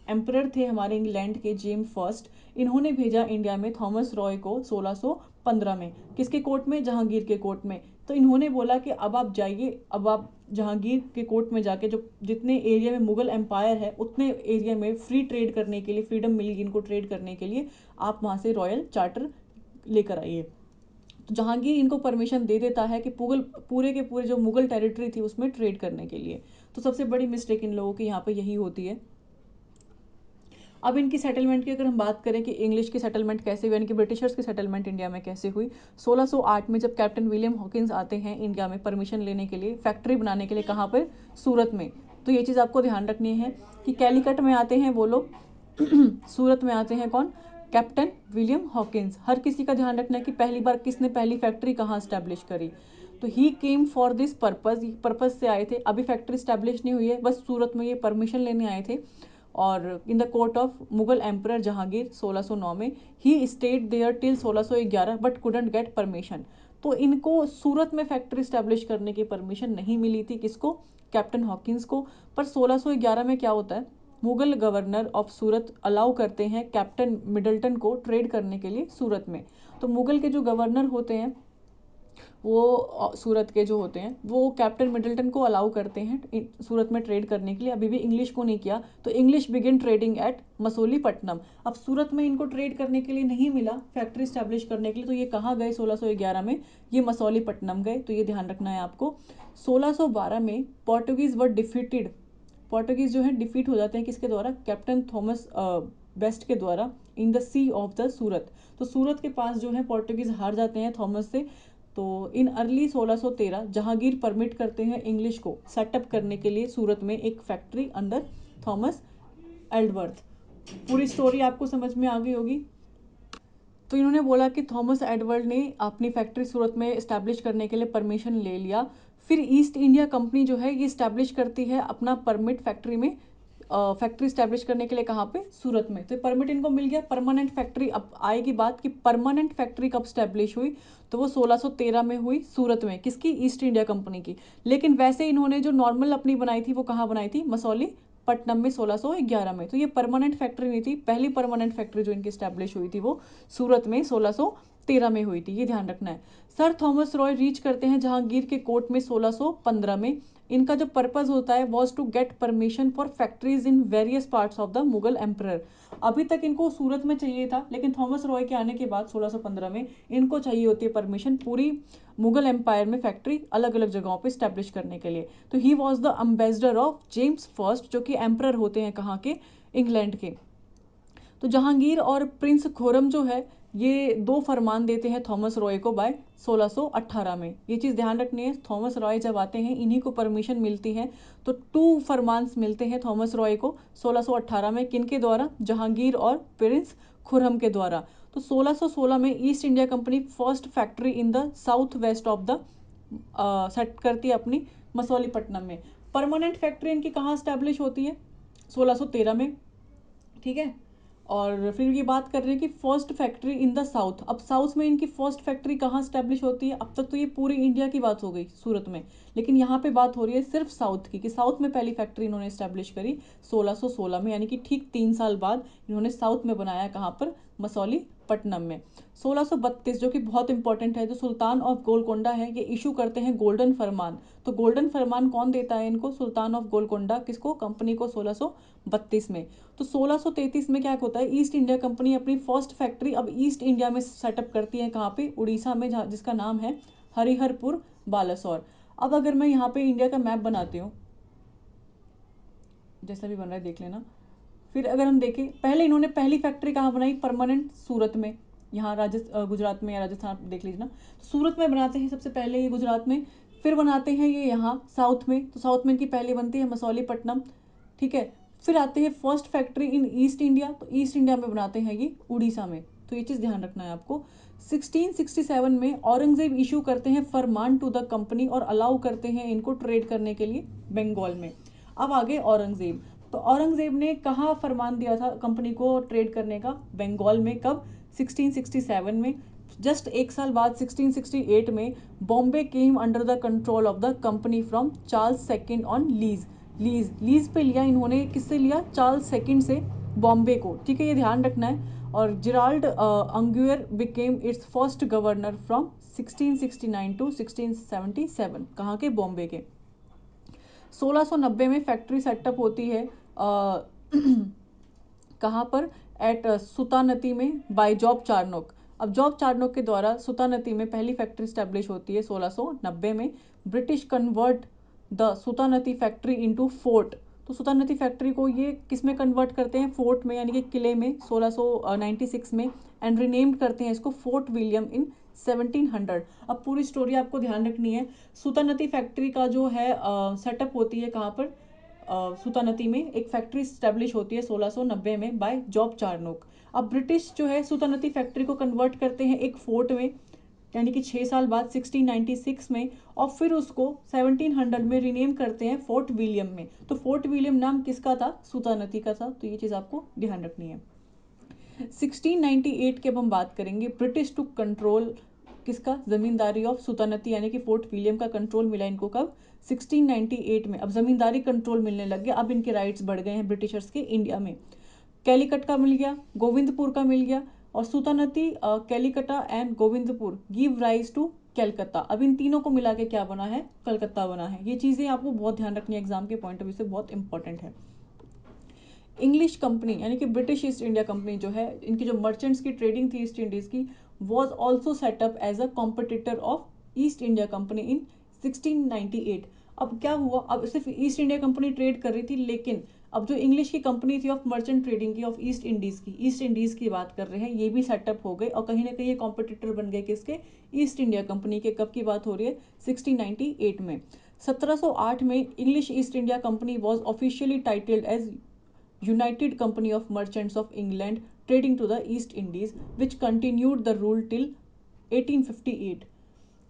एम्परर थे हमारे इंग्लैंड के जेम्स फर्स्ट, इन्होंने भेजा इंडिया में थॉमस रॉय को 1615 में, किसके कोर्ट में, जहांगीर के कोर्ट में। तो इन्होंने बोला कि अब आप जाइए, अब आप जहांगीर के कोर्ट में जाके जो जितने एरिया में मुगल एम्पायर है उतने एरिया में फ्री ट्रेड करने के लिए, फ्रीडम मिलेगी इनको ट्रेड करने के लिए, आप वहाँ से रॉयल चार्टर लेकर आइए। तो जहांगीर इनको परमिशन दे देता है कि पूरे के पूरे जो मुगल टेरिटरी थी उसमें ट्रेड करने के लिए। तो सबसे बड़ी मिस्टेक इन लोगों की यहाँ पे यही होती है। अब इनकी सेटलमेंट की अगर हम बात करें कि इंग्लिश की सेटलमेंट कैसे हुई, यानी कि ब्रिटिशर्स की सेटलमेंट इंडिया में कैसे हुई, 1608 में जब कैप्टन विलियम हॉकिंस आते हैं इंडिया में परमिशन लेने के लिए फैक्ट्री बनाने के लिए, कहाँ पर, सूरत में। तो ये चीज़ आपको ध्यान रखनी है कि कैलीकट में आते हैं वो लोग सूरत में आते हैं कौन, कैप्टन विलियम हॉकिंस। हर किसी का ध्यान रखना है कि पहली बार किसने पहली फैक्ट्री कहाँ स्टैब्लिश करी, तो ही केम फॉर दिस पर्पज से आए थे। अभी फैक्ट्री स्टैब्लिश नहीं हुई है, बस सूरत में ये परमिशन लेने आए थे। और in the court of Mughal emperor Jahangir 1609 में ही stayed there till 1611 but couldn't get permission. तो इनको सूरत में फैक्ट्री स्टैब्लिश करने की परमिशन नहीं मिली थी, किसको, कैप्टन हॉकिंस को। पर 1611 में क्या होता है, Mughal governor of Surat allow करते हैं कैप्टन मिडल्टन को ट्रेड करने के लिए सूरत में। तो मुगल के जो गवर्नर होते हैं वो सूरत के जो होते हैं वो कैप्टन मिडल्टन को अलाउ करते हैं सूरत में ट्रेड करने के लिए, अभी भी इंग्लिश को नहीं किया। तो इंग्लिश बिगिन ट्रेडिंग एट मसोलीपट्टनम। अब सूरत में इनको ट्रेड करने के लिए नहीं मिला फैक्ट्री स्टैब्लिश करने के लिए, तो ये कहाँ गए 1611 में, ये मसौलीपट्टनम गए। तो ये ध्यान रखना है आपको। 1612 में पोर्टुगीज वर डिफीटेड, पोर्टुगीज जो है डिफीट हो जाते हैं किसके द्वारा, कैप्टन थॉमस बेस्ट के द्वारा, in the sea off the Surat. तो सूरत के पास जो है पोर्टुगीज हार जाते हैं थॉमस से। तो इन अर्ली 1613 जहांगीर परमिट करते हैं इंग्लिश को सेटअप करने के लिए सूरत में एक फैक्ट्री अंडर थॉमस एडवर्थ। पूरी स्टोरी आपको समझ में आ गई होगी। तो इन्होंने बोला कि थॉमस एडवर्ड ने अपनी फैक्ट्री सूरत में इस्टेब्लिश करने के लिए परमिशन ले लिया। फिर ईस्ट इंडिया कंपनी जो है ये इस्टेब्लिश करती है अपना परमिट फैक्ट्री में, फैक्ट्री स्टैब्लिश करने के लिए, कहाँ पे, सूरत में। तो परमिट इनको मिल गया। परमानेंट फैक्ट्री, अब आएगी बात कि परमानेंट फैक्ट्री कब स्टैब्लिश हुई, तो वो 1613 में हुई सूरत में, किसकी, ईस्ट इंडिया कंपनी की। लेकिन वैसे इन्होंने जो नॉर्मल अपनी बनाई थी वो कहाँ बनाई थी, मसौलीपट्टनम में 1611 में। तो ये परमानेंट फैक्ट्री नहीं थी, पहली परमानेंट फैक्ट्री जो इनकी स्टैब्लिश हुई थी वो सूरत में 1613 में हुई थी, ये ध्यान रखना है। सर थॉमस रॉय रीच करते हैं जहांगीर के कोर्ट में 1615 में। इनका जो पर्पज होता है was to get permission for factories in various parts of the Mughal emperor. अभी तक इनको सूरत में चाहिए था, लेकिन थॉमस रॉय के आने के बाद 1615 में इनको चाहिए होती है परमिशन पूरी मुगल एम्पायर में फैक्ट्री अलग अलग जगहों पे स्टैब्लिश करने के लिए। तो he was the ambassador of James first, जो कि एम्पर होते हैं कहाँ के, इंग्लैंड के। तो जहांगीर और प्रिंस खुरम जो है ये दो फरमान देते हैं थॉमस रॉय को बाय 1618 में। ये चीज़ ध्यान रखनी है, थॉमस रॉय जब आते हैं इन्हीं को परमिशन मिलती है। तो 2 फरमान्स मिलते हैं थॉमस रॉय को 1618 में, किनके द्वारा, जहांगीर और प्रिंस खुरम के द्वारा। तो 1616 में east India company first factory in the south west of the set करती है अपनी मसौलीपट्टनम में। परमानेंट फैक्ट्री इनकी कहाँ स्टैब्लिश होती है, 1613 में, ठीक है। और फिर ये बात कर रहे हैं कि first factory in the south. अब साउथ में इनकी फर्स्ट फैक्ट्री कहाँ स्टैब्लिश होती है, अब तक तो ये पूरी इंडिया की बात हो गई सूरत में, लेकिन यहाँ पे बात हो रही है सिर्फ साउथ की, कि साउथ में पहली फैक्ट्री इन्होंने स्टैब्लिश करी 1616 में, यानी कि ठीक 3 साल बाद इन्होंने साउथ में बनाया, कहाँ पर, मसौलीपट्टनम में। 1632 जो कि बहुत इंपॉर्टेंट है, जो सुल्तान ऑफ गोलकोंडा है ये इशू करते हैं गोल्डन फरमान। तो गोल्डन फरमान कौन देता है इनको, सुल्तान ऑफ गोलकोंडा, किसको, कंपनी को, 1632 में। तो 1633 में क्या होता है, ईस्ट इंडिया कंपनी अपनी फर्स्ट फैक्ट्री अब ईस्ट इंडिया में सेटअप करती है, कहाँ पे, उड़ीसा में, जिसका नाम है हरिहरपुर बालासोर। अब अगर मैं यहाँ पे इंडिया का मैप बनाती हूँ, जैसा भी बन रहा है देख लेना। फिर अगर हम देखें, पहले इन्होंने पहली फैक्ट्री कहाँ बनाई, परमानेंट सूरत में, यहाँ गुजरात में या राजस्थान देख लीजिए ना। तो सूरत में बनाते हैं सबसे पहले, ये गुजरात में। फिर बनाते हैं ये यहाँ साउथ में, तो साउथ में इनकी पहली बनती है मसौलीपट्टनम, ठीक है। फिर आते हैं first factory in east India, तो ईस्ट इंडिया में बनाते हैं ये उड़ीसा में। तो ये चीज़ ध्यान रखना है आपको। 1667 में औरंगजेब इशू करते हैं फरमान टू द कंपनी और अलाउ करते हैं इनको ट्रेड करने के लिए बंगाल में। अब आगे औरंगजेब, तो औरंगजेब ने कहाँ फरमान दिया था कंपनी को ट्रेड करने का, बंगाल में, कब, 1667 में। जस्ट 1 साल बाद 1668 में Bombay came under the control of the company from Charles second on lease. Lease पे लिया इन्होंने, किससे लिया, चार्ल्स सेकेंड से बॉम्बे को, ठीक है, ये ध्यान रखना है। और Gerald Aungier became its first governor from 1669 to 1677, कहाँ के, बॉम्बे के। 1690 में फैक्ट्री सेटअप होती है कहाँ पर, एट सुतानती में, बाय जॉब चार्नोक। अब जॉब चार्नोक के द्वारा सुतानती में पहली फैक्ट्री स्टैब्लिश होती है 1690 में। British convert the Sutanuti factory into fort. तो सुल्तानती फैक्ट्री को ये किस में कन्वर्ट करते हैं, फोर्ट में यानी कि किले में 1696 में, एंड रिनेम्ड करते हैं इसको फोर्ट विलियम इन 1700। अब पूरी स्टोरी आपको ध्यान रखनी है। सुल्तानती फैक्ट्री का जो है सेटअप होती है कहाँ पर, सुल्तानती में एक फैक्ट्री स्टैब्लिश होती है 1690 में बाय जॉब चार्नोक। अब ब्रिटिश जो है सुल्तानती फैक्ट्री को कन्वर्ट करते हैं एक फोर्ट में, यानी कि 6 साल बाद 1696 में, और फिर उसको 1700 में रिनेम करते हैं फोर्ट विलियम में। तो फोर्ट विलियम नाम किसका था, सुल्तानती का था। तो ये चीज़ आपको ध्यान रखनी है। 1698 की अब हम बात करेंगे। ब्रिटिश टू कंट्रोल किसका, जमींदारी ऑफ सुल्तानती, यानी कि फोर्ट विलियम का कंट्रोल मिला इनको कब, 1698 में। अब जमींदारी कंट्रोल मिलने लग गया, अब इनके राइट्स बढ़ गए हैं ब्रिटिशर्स के इंडिया में। कैलीकट का मिल गया, गोविंदपुर का मिल गया, और Sutanuti Kalikata and Govindpur give rise to Calcutta. अब इन तीनों को मिला के क्या बना है, कलकत्ता बना है। ये चीज़ें आपको बहुत ध्यान रखनी है, एग्जाम के पॉइंट ऑफ व्यू से बहुत इंपॉर्टेंट है। इंग्लिश कंपनी यानी कि ब्रिटिश ईस्ट इंडिया कंपनी जो है, इनकी जो मर्चेंट्स की ट्रेडिंग थी ईस्ट इंडीज की, was also set up as a competitor of East India Company in 1698। अब क्या हुआ, अब सिर्फ ईस्ट इंडिया कंपनी ट्रेड कर रही थी, लेकिन अब जो इंग्लिश की कंपनी थी ऑफ मर्चेंट ट्रेडिंग की ऑफ ईस्ट इंडीज की बात कर रहे हैं, ये भी सेटअप हो गए और कहीं ना कहीं ये कॉम्पिटिटर बन गए किसके, ईस्ट इंडिया कंपनी के। कब की बात हो रही है, 1698 में। 1708 में English East India Company was officially titled as United Company of Merchants of England trading to the East Indies, which continued the rule till 1858।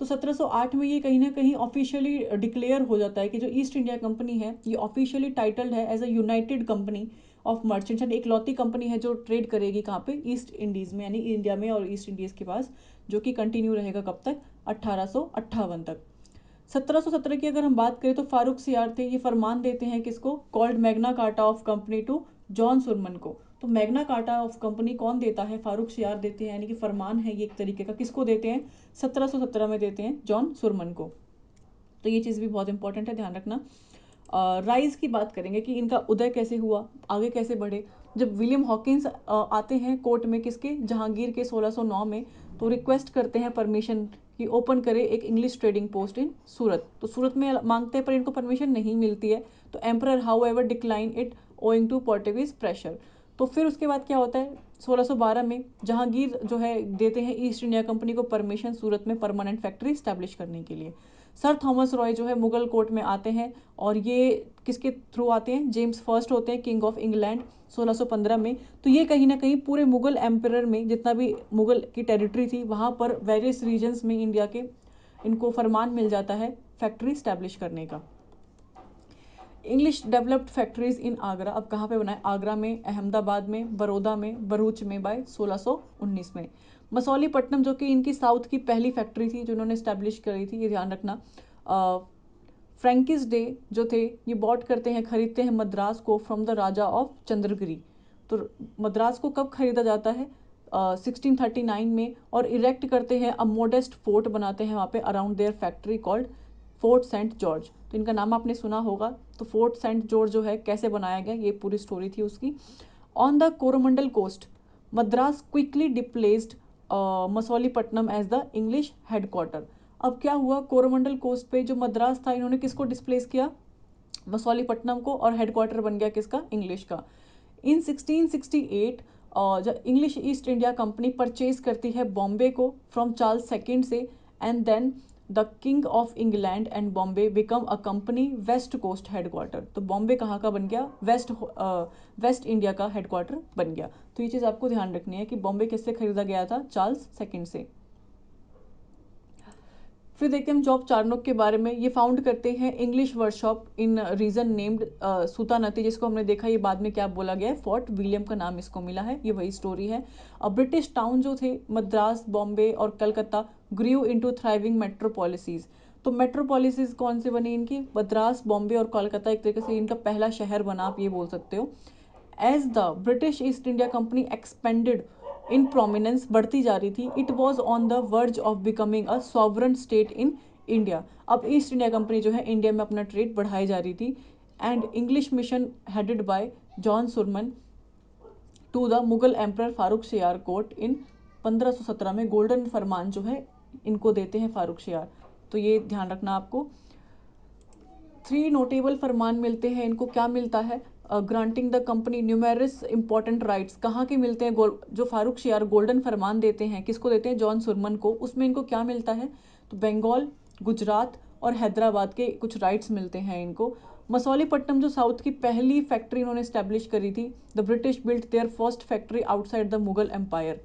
तो 1708 में ये कहीं ना कहीं ऑफिशियली डिक्लेयर हो जाता है कि जो ईस्ट इंडिया कंपनी है ये ऑफिशियली टाइटल्ड है as a united company of merchants, यानी इकलौती कंपनी है जो ट्रेड करेगी कहाँ पे, ईस्ट इंडीज़ में, यानी इंडिया में और ईस्ट इंडीज़ के पास, जो कि कंटिन्यू रहेगा कब तक, 1858 तक। 1717 की अगर हम बात करें तो फारूक सियार थे, ये फरमान देते हैं किसको, called Magna Carta of company to John Surman को। तो मैग्ना कार्टा ऑफ कंपनी कौन देता है, फारूक सियार देते हैं, यानी कि फरमान है ये एक तरीके का, किसको देते हैं, 1717 में देते हैं जॉन सुरमन को। तो ये चीज़ भी बहुत इंपॉर्टेंट है, ध्यान रखना। राइज की बात करेंगे कि इनका उदय कैसे हुआ, आगे कैसे बढ़े। जब विलियम हॉकिंस आते हैं कोर्ट में किसके, जहांगीर के 1609 में, तो रिक्वेस्ट करते हैं परमिशन कि ओपन करे एक इंग्लिश ट्रेडिंग पोस्ट इन सूरत। तो सूरत में मांगते हैं पर इनको परमिशन नहीं मिलती है। तो emperor however decline it owing to Portuguese pressure. तो फिर उसके बाद क्या होता है, 1612 में जहांगीर जो है देते हैं ईस्ट इंडिया कंपनी को परमिशन सूरत में परमानेंट फैक्ट्री स्टैब्लिश करने के लिए। सर थॉमस रॉय जो है मुगल कोर्ट में आते हैं, और ये किसके थ्रू आते हैं, जेम्स फर्स्ट होते हैं, किंग ऑफ इंग्लैंड, 1615 में। तो ये कहीं ना कहीं पूरे मुगल एम्परर में जितना भी मुगल की टेरिटरी थी वहाँ पर वेरियस रीजन्स में इंडिया के इनको फरमान मिल जाता है फैक्ट्री स्टैब्लिश करने का। इंग्लिश डेवलप्ड फैक्ट्रीज इन आगरा, अब कहाँ पे बनाए, आगरा में, अहमदाबाद में, बड़ौदा में, भरूच में बाय 1619 में। मसौलीपट्टनम जो कि इनकी साउथ की पहली फैक्ट्री थी जो उन्होंने स्टैब्लिश करी थी, ये ध्यान रखना। फ्रैंकिस डे जो थे ये बॉट करते हैं, खरीदते हैं मद्रास को from the Raja of Chandragiri. तो मद्रास को कब खरीदा जाता है, 1639 में, और इरेक्ट करते हैं, अ मोडेस्ट फोर्ट बनाते हैं वहाँ पे around their factory called Fort Saint George. तो इनका नाम आपने सुना होगा। तो फोर्ट सेंट जॉर्ज जो है कैसे बनाया गया, ये पूरी स्टोरी थी उसकी। On the Coromandel coast Madras quickly displaced Masulipatnam as the English headquarter. अब क्या हुआ, कोरोमंडल कोस्ट पे जो मद्रास था इन्होंने किसको डिस्प्लेस किया, मसौलीपट्टनम को, और हेडक्वार्टर बन गया किसका, इंग्लिश का। इन 1668 जब English East India Company purchase करती है बॉम्बे को फ्रॉम चार्ल्स सेकेंड से, and then the king of England and Bombay become a company west coast headquarters. तो बॉम्बे कहाँ का बन गया, वेस्ट इंडिया का हेडक्वार्टर बन गया। तो ये चीज़ आपको ध्यान रखनी है कि बॉम्बे किससे खरीदा गया था, चार्ल्स सेकेंड से। फिर देखते हैं हम जॉब चार्नोक के बारे में। ये फाउंड करते हैं English workshop in region named Sutanuti, जिसको हमने देखा ये बाद में क्या बोला गया है, फोर्ट विलियम का नाम इसको मिला है, ये वही स्टोरी है। ब्रिटिश टाउन जो थे मद्रास, बॉम्बे और कलकत्ता ग्रीव इनटू थ्राइविंग मेट्रोपॉलिसीज। तो मेट्रोपॉलिसीज कौन से बनी इनकी, मद्रास, बॉम्बे और कोलकाता एक तरीके से इनका पहला शहर बना, आप ये बोल सकते हो। As the British East India Company expanded in prominence, बढ़ती जा रही थी, it was on the verge of becoming a sovereign state in India. अब ईस्ट इंडिया कंपनी जो है इंडिया में अपना ट्रेड बढ़ाई जा रही थी। And English mission headed by John Surman to the Mughal emperor Farrukh Siyar court in 1517 में गोल्डन फरमान जो है इनको देते हैं फारूक शियार। तो ये ध्यान रखना आपको। 3 नोटेबल फरमान मिलते हैं इनको। क्या मिलता है? Granting the company numerous important rights. कहाँ के मिलते हैं? जो फारूक शियार गोल्डन फरमान देते हैं, किसको देते हैं? जॉन सुरमन को। उसमें इनको क्या मिलता है? तो बंगाल, गुजरात और हैदराबाद के कुछ राइट्स मिलते हैं इनको। मसौलीपट्टनम जो साउथ की पहली फैक्ट्री इन्होंने स्टैब्लिश करी थी, the British built their first factory outside the Mughal empire.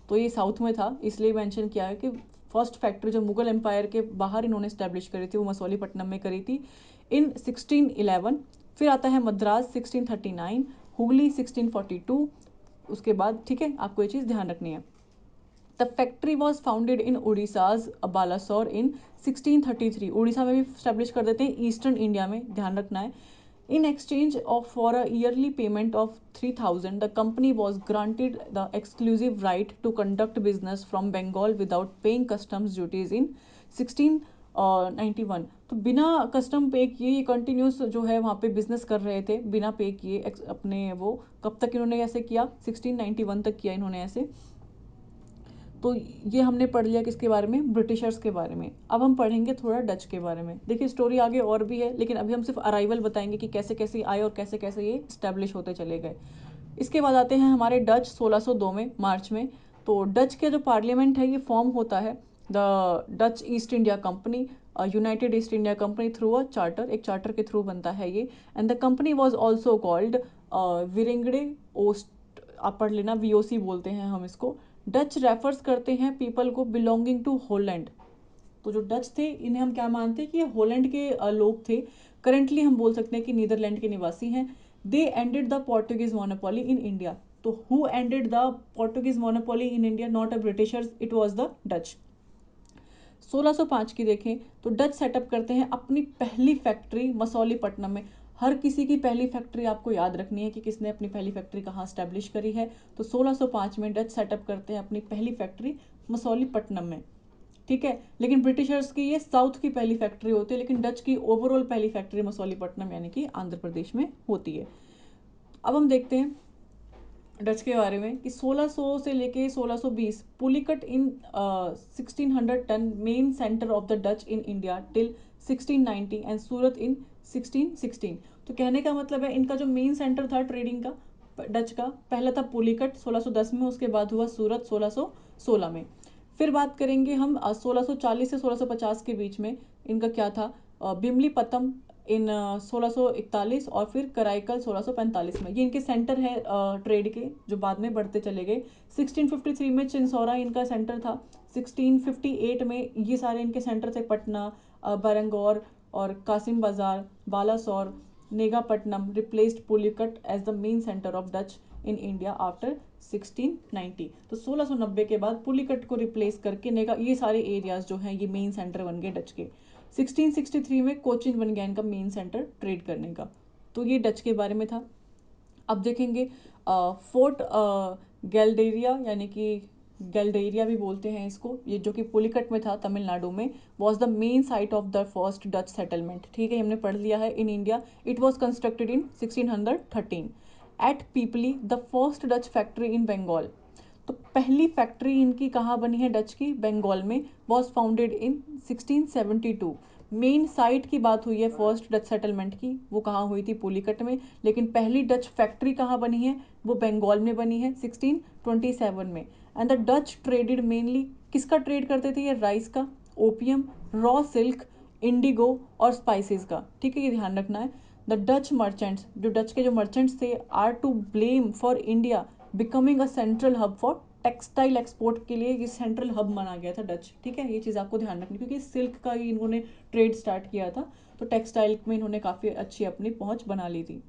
तो ये साउथ में था, इसलिए मेंशन किया है कि फर्स्ट फैक्ट्री जो मुगल एम्पायर के बाहर इन्होंने स्टैब्लिश करी थी वो मसौलीपट्टनम में करी थी इन 1611। फिर आता है मद्रास 1639, हुगली 1642। उसके बाद, ठीक है, आपको ये चीज़ ध्यान रखनी है। The factory was founded in Orissa's Balasore in 1633। Orissa में भी स्टैब्लिश कर देते हैं, ईस्टर्न इंडिया में, ध्यान रखना है। In exchange for a yearly payment of 3,000, the company was granted the exclusive right to conduct business from Bengal without paying customs duties in 1691। तो बिना कस्टम पे किए ये कंटिन्यूस जो है वहाँ पे बिजनेस कर रहे थे बिना पे किए अपने। वो कब तक इन्होंने ऐसे किया? 1691 तक किया इन्होंने ऐसे। तो ये हमने पढ़ लिया किसके बारे में? ब्रिटिशर्स के बारे में। अब हम पढ़ेंगे थोड़ा डच के बारे में। देखिए स्टोरी आगे और भी है, लेकिन अभी हम सिर्फ अराइवल बताएंगे कि कैसे कैसे आए और कैसे कैसे ये स्टैब्लिश होते चले गए। इसके बाद आते हैं हमारे डच 1602 में, मार्च में। तो डच के जो पार्लियामेंट है ये फॉर्म होता है the Dutch East India Company, United East India Company through a charter. एक चार्टर के थ्रू बनता है ये। And the company was also called Vereenigde Oost. आप पढ़ लेना, वीओसी बोलते हैं हम इसको। डच रेफर्स करते हैं पीपल को बिलोंगिंग टू होलैंड। तो जो डच थे इन्हें हम क्या मानते हैं कि ये होलैंड के लोग थे। करेंटली हम बोल सकते हैं कि नीदरलैंड के निवासी हैं। They ended the Portuguese monopoly in India. तो who ended the Portuguese monopoly in India? Not a Britishers, it was the Dutch. 1605 की देखें तो डच सेटअप करते हैं अपनी पहली फैक्ट्री मसौलीपट्टनम में। हर किसी की पहली फैक्ट्री आपको याद रखनी है कि किसने अपनी पहली फैक्ट्री कहाँ स्टैब्लिश करी है। तो 1605 में डच सेटअप करते हैं अपनी पहली फैक्ट्री मसौलीपट्टनम में, ठीक है। लेकिन ब्रिटिशर्स की ये साउथ की पहली फैक्ट्री होती है, लेकिन डच की ओवरऑल पहली फैक्ट्री मसौलीपट्टनम यानी कि आंध्र प्रदेश में होती है। अब हम देखते हैं डच के बारे में कि 1600 से लेके 1620 Pulicat in 1600 ten main centre of the Dutch in India till 1690 and Surat in 1616। तो कहने का मतलब है इनका जो मेन सेंटर था ट्रेडिंग का डच का, पहला था पुलिकट 1610 में, उसके बाद हुआ सूरत 1616 में। फिर बात करेंगे हम 1640 से 1650 के बीच में इनका क्या था? बिमली पतम इन 1641 और फिर कराईकल 1645 में। ये इनके सेंटर है ट्रेड के, जो बाद में बढ़ते चले गए। 1653 में चिंसौरा इनका सेंटर था। 1658 में ये सारे इनके सेंटर थे, पटना, बरंगौर और Kasim Bazar, Balasore, Negapatnam replaced Pulicat as the main centre of Dutch in India after 1690। तो 1690 के बाद पुलिकट को रिप्लेस करके नेगा ये सारे एरियाज जो हैं ये मेन सेंटर बन गए डच के। 1663 में कोचिन बन गया इनका मेन सेंटर ट्रेड करने का। तो ये डच के बारे में था। अब देखेंगे फोर्ट गैल्डेरिया, यानी कि गैल्डेरिया भी बोलते हैं इसको, ये जो कि पुलिकट में था तमिलनाडु में, was the main site of the first Dutch settlement. ठीक है, हमने पढ़ लिया है in India. It was constructed in 1613 at Pipli, the first Dutch factory in Bengal. तो पहली फैक्ट्री इनकी कहाँ बनी है डच की? बंगाल में। Was founded in 1672। Main site की बात हुई है फर्स्ट डच सेटलमेंट की, वो कहाँ हुई थी? पुलिकट में। लेकिन पहली डच फैक्ट्री कहाँ बनी है? वो बंगाल में बनी है 1627 में। And the Dutch traded mainly, किसका ट्रेड करते थे ये? राइस का, ओपियम, रॉ सिल्क, इंडिगो और स्पाइसेस का। ठीक है, ये ध्यान रखना है। द डच मर्चेंट्स, जो डच के जो मर्चेंट्स थे, are to blame for India becoming a central hub for textile export. के लिए ये सेंट्रल हब माना गया था डच। ठीक है, ये चीज़ आपको ध्यान रखनी, क्योंकि सिल्क का ही इन्होंने ट्रेड स्टार्ट किया था, तो टेक्सटाइल में इन्होंने काफ़ी अच्छी अपनी पहुंच बना ली थी।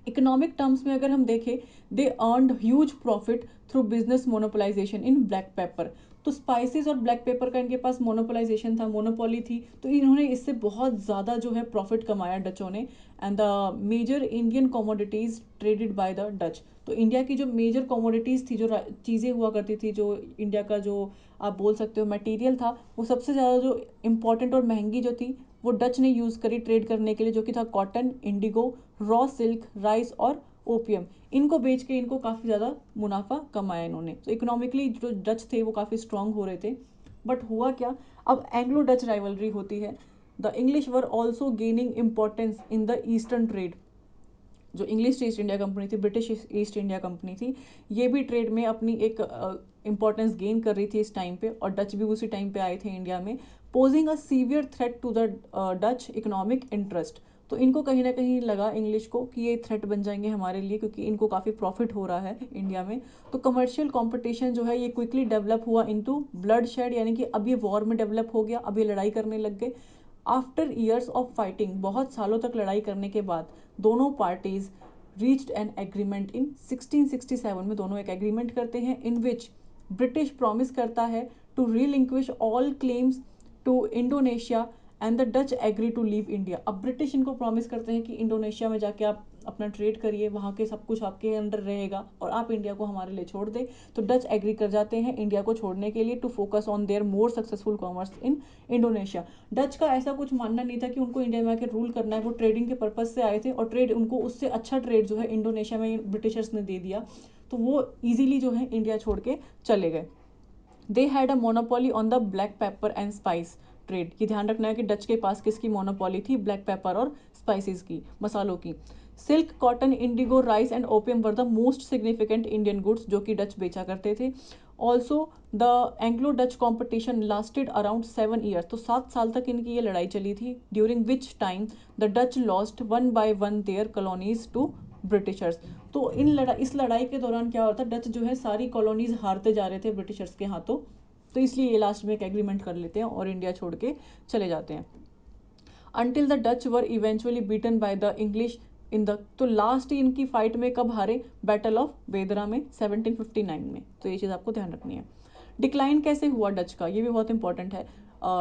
इकोनॉमिक टर्म्स में अगर हम देखें, they earned huge profit through business monopolization in black pepper. तो स्पाइसेस और ब्लैक पेपर का इनके पास मोनोपोलाइजेशन था, मोनोपोली थी, तो इन्होंने इससे बहुत ज़्यादा जो है प्रॉफिट कमाया डचों ने। And the major Indian commodities traded by the Dutch. तो इंडिया की जो मेजर कमोडिटीज़ थी, जो चीज़ें हुआ करती थी, जो इंडिया का जो आप बोल सकते हो मटेरियल था, वो सबसे ज़्यादा जो इम्पॉर्टेंट और महंगी जो थी वो डच ने यूज़ करी ट्रेड करने के लिए, जो कि था cotton, Indigo, raw silk, rice और ओपियम। इनको बेच के इनको काफ़ी ज़्यादा मुनाफा कमाया इन्होंने। तो इकोनॉमिकली जो डच थे वो काफ़ी स्ट्रांग हो रहे थे। बट हुआ क्या, अब एंग्लो डच राइवलरी होती है। The English were also gaining importance in the eastern trade. जो इंग्लिश ईस्ट इंडिया कंपनी थी, ब्रिटिश ईस्ट इंडिया कंपनी थी, ये भी ट्रेड में अपनी एक इम्पोर्टेंस गेन कर रही थी इस टाइम पे, और डच भी उसी टाइम पे आए थे इंडिया में, posing a severe threat to the Dutch economic interest. तो इनको कहीं ना कहीं लगा इंग्लिश को कि ये थ्रेट बन जाएंगे हमारे लिए, क्योंकि इनको काफ़ी प्रॉफिट हो रहा है इंडिया में। तो कमर्शियल कंपटीशन जो है ये क्विकली डेवलप हुआ इनटू ब्लड शेड, यानी कि अब ये वॉर में डेवलप हो गया, अब ये लड़ाई करने लग गए। आफ्टर ईयर्स ऑफ फाइटिंग, बहुत सालों तक लड़ाई करने के बाद, दोनों parties reached an agreement in 1667 में। दोनों एक एग्रीमेंट करते हैं इन विच ब्रिटिश प्रॉमिस करता है to relinquish all claims to Indonesia and the Dutch agree to leave India. अब ब्रिटिश इनको प्रॉमिस करते हैं कि इंडोनेशिया में जाके आप अपना ट्रेड करिए, वहाँ के सब कुछ आपके अंडर रहेगा और आप इंडिया को हमारे लिए छोड़ दे। तो डच एग्री कर जाते हैं इंडिया को छोड़ने के लिए, to focus on their more successful commerce in Indonesia. Dutch का ऐसा कुछ मानना नहीं था कि उनको इंडिया में आकर रूल करना है, वो ट्रेडिंग के पर्पज से आए थे, और ट्रेड उनको उससे अच्छा ट्रेड जो है इंडोनेशिया में ब्रिटिशर्स ने दे दिया, तो वो ईजिली जो है इंडिया छोड़ के चले गए। They had a monopoly on the black pepper and spice trade. ये ध्यान रखना है कि डच के पास किसकी मोनोपोली थी, ब्लैक पेपर और स्पाइसेस की, मसालों की। Silk, cotton, indigo, rice and opium were the most significant Indian goods, जो कि डच बेचा करते थे। Also the Anglo Dutch competition lasted around 7 years. तो 7 साल तक इनकी ये लड़ाई चली थी, during which time the Dutch lost 1 by 1 their colonies to Britishers. तो इस लड़ाई के दौरान क्या होता, डच जो है सारी कॉलोनीज हारते जा रहे थे ब्रिटिशर्स के हाथों। तो इसलिए ये लास्ट में एक एग्रीमेंट कर लेते हैं और इंडिया छोड़ के चले जाते हैं। Until the Dutch were eventually beaten by the English in the, तो लास्ट इनकी फाइट में कब हारे, बैटल ऑफ वेदरा में 1759 में। तो ये चीज़ आपको ध्यान रखनी है। डिक्लाइन कैसे हुआ डच का, ये भी बहुत इंपॉर्टेंट है।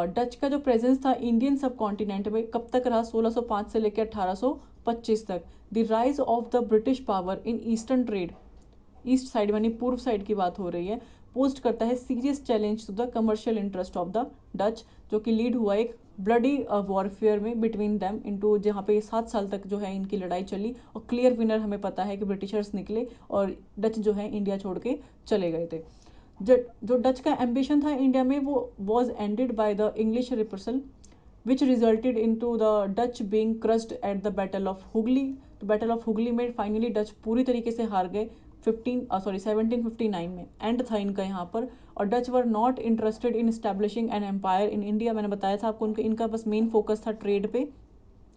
डच का जो प्रेजेंस था इंडियन सब कॉन्टिनेंट में कब तक रहा, 1605 से लेकर 1825 तक। The rise of the British power in eastern trade, east side यानी पूर्व साइड की बात हो रही है, पोस्ट करता है serious challenge to the commercial interest of the Dutch, जो कि लीड हुआ एक ब्लडी वॉरफेयर में बिटवीन दैम इनटू, जहाँ पे 7 साल तक जो है इनकी लड़ाई चली, और क्लियर विनर हमें पता है कि ब्रिटिशर्स निकले और डच जो है इंडिया छोड़ के चले गए थे। जो डच का एम्बिशन था इंडिया में, वो was ended by the English reprisal which resulted in to the Dutch being crushed at the battle of Hooghly. तो बैटल ऑफ हुगली में फाइनली डच पूरी तरीके से हार गए 1759 में, एंड था इनका यहाँ पर। और Dutch were not interested in establishing an empire in India. मैंने बताया था आपको, इनका बस मेन फोकस था ट्रेड पे,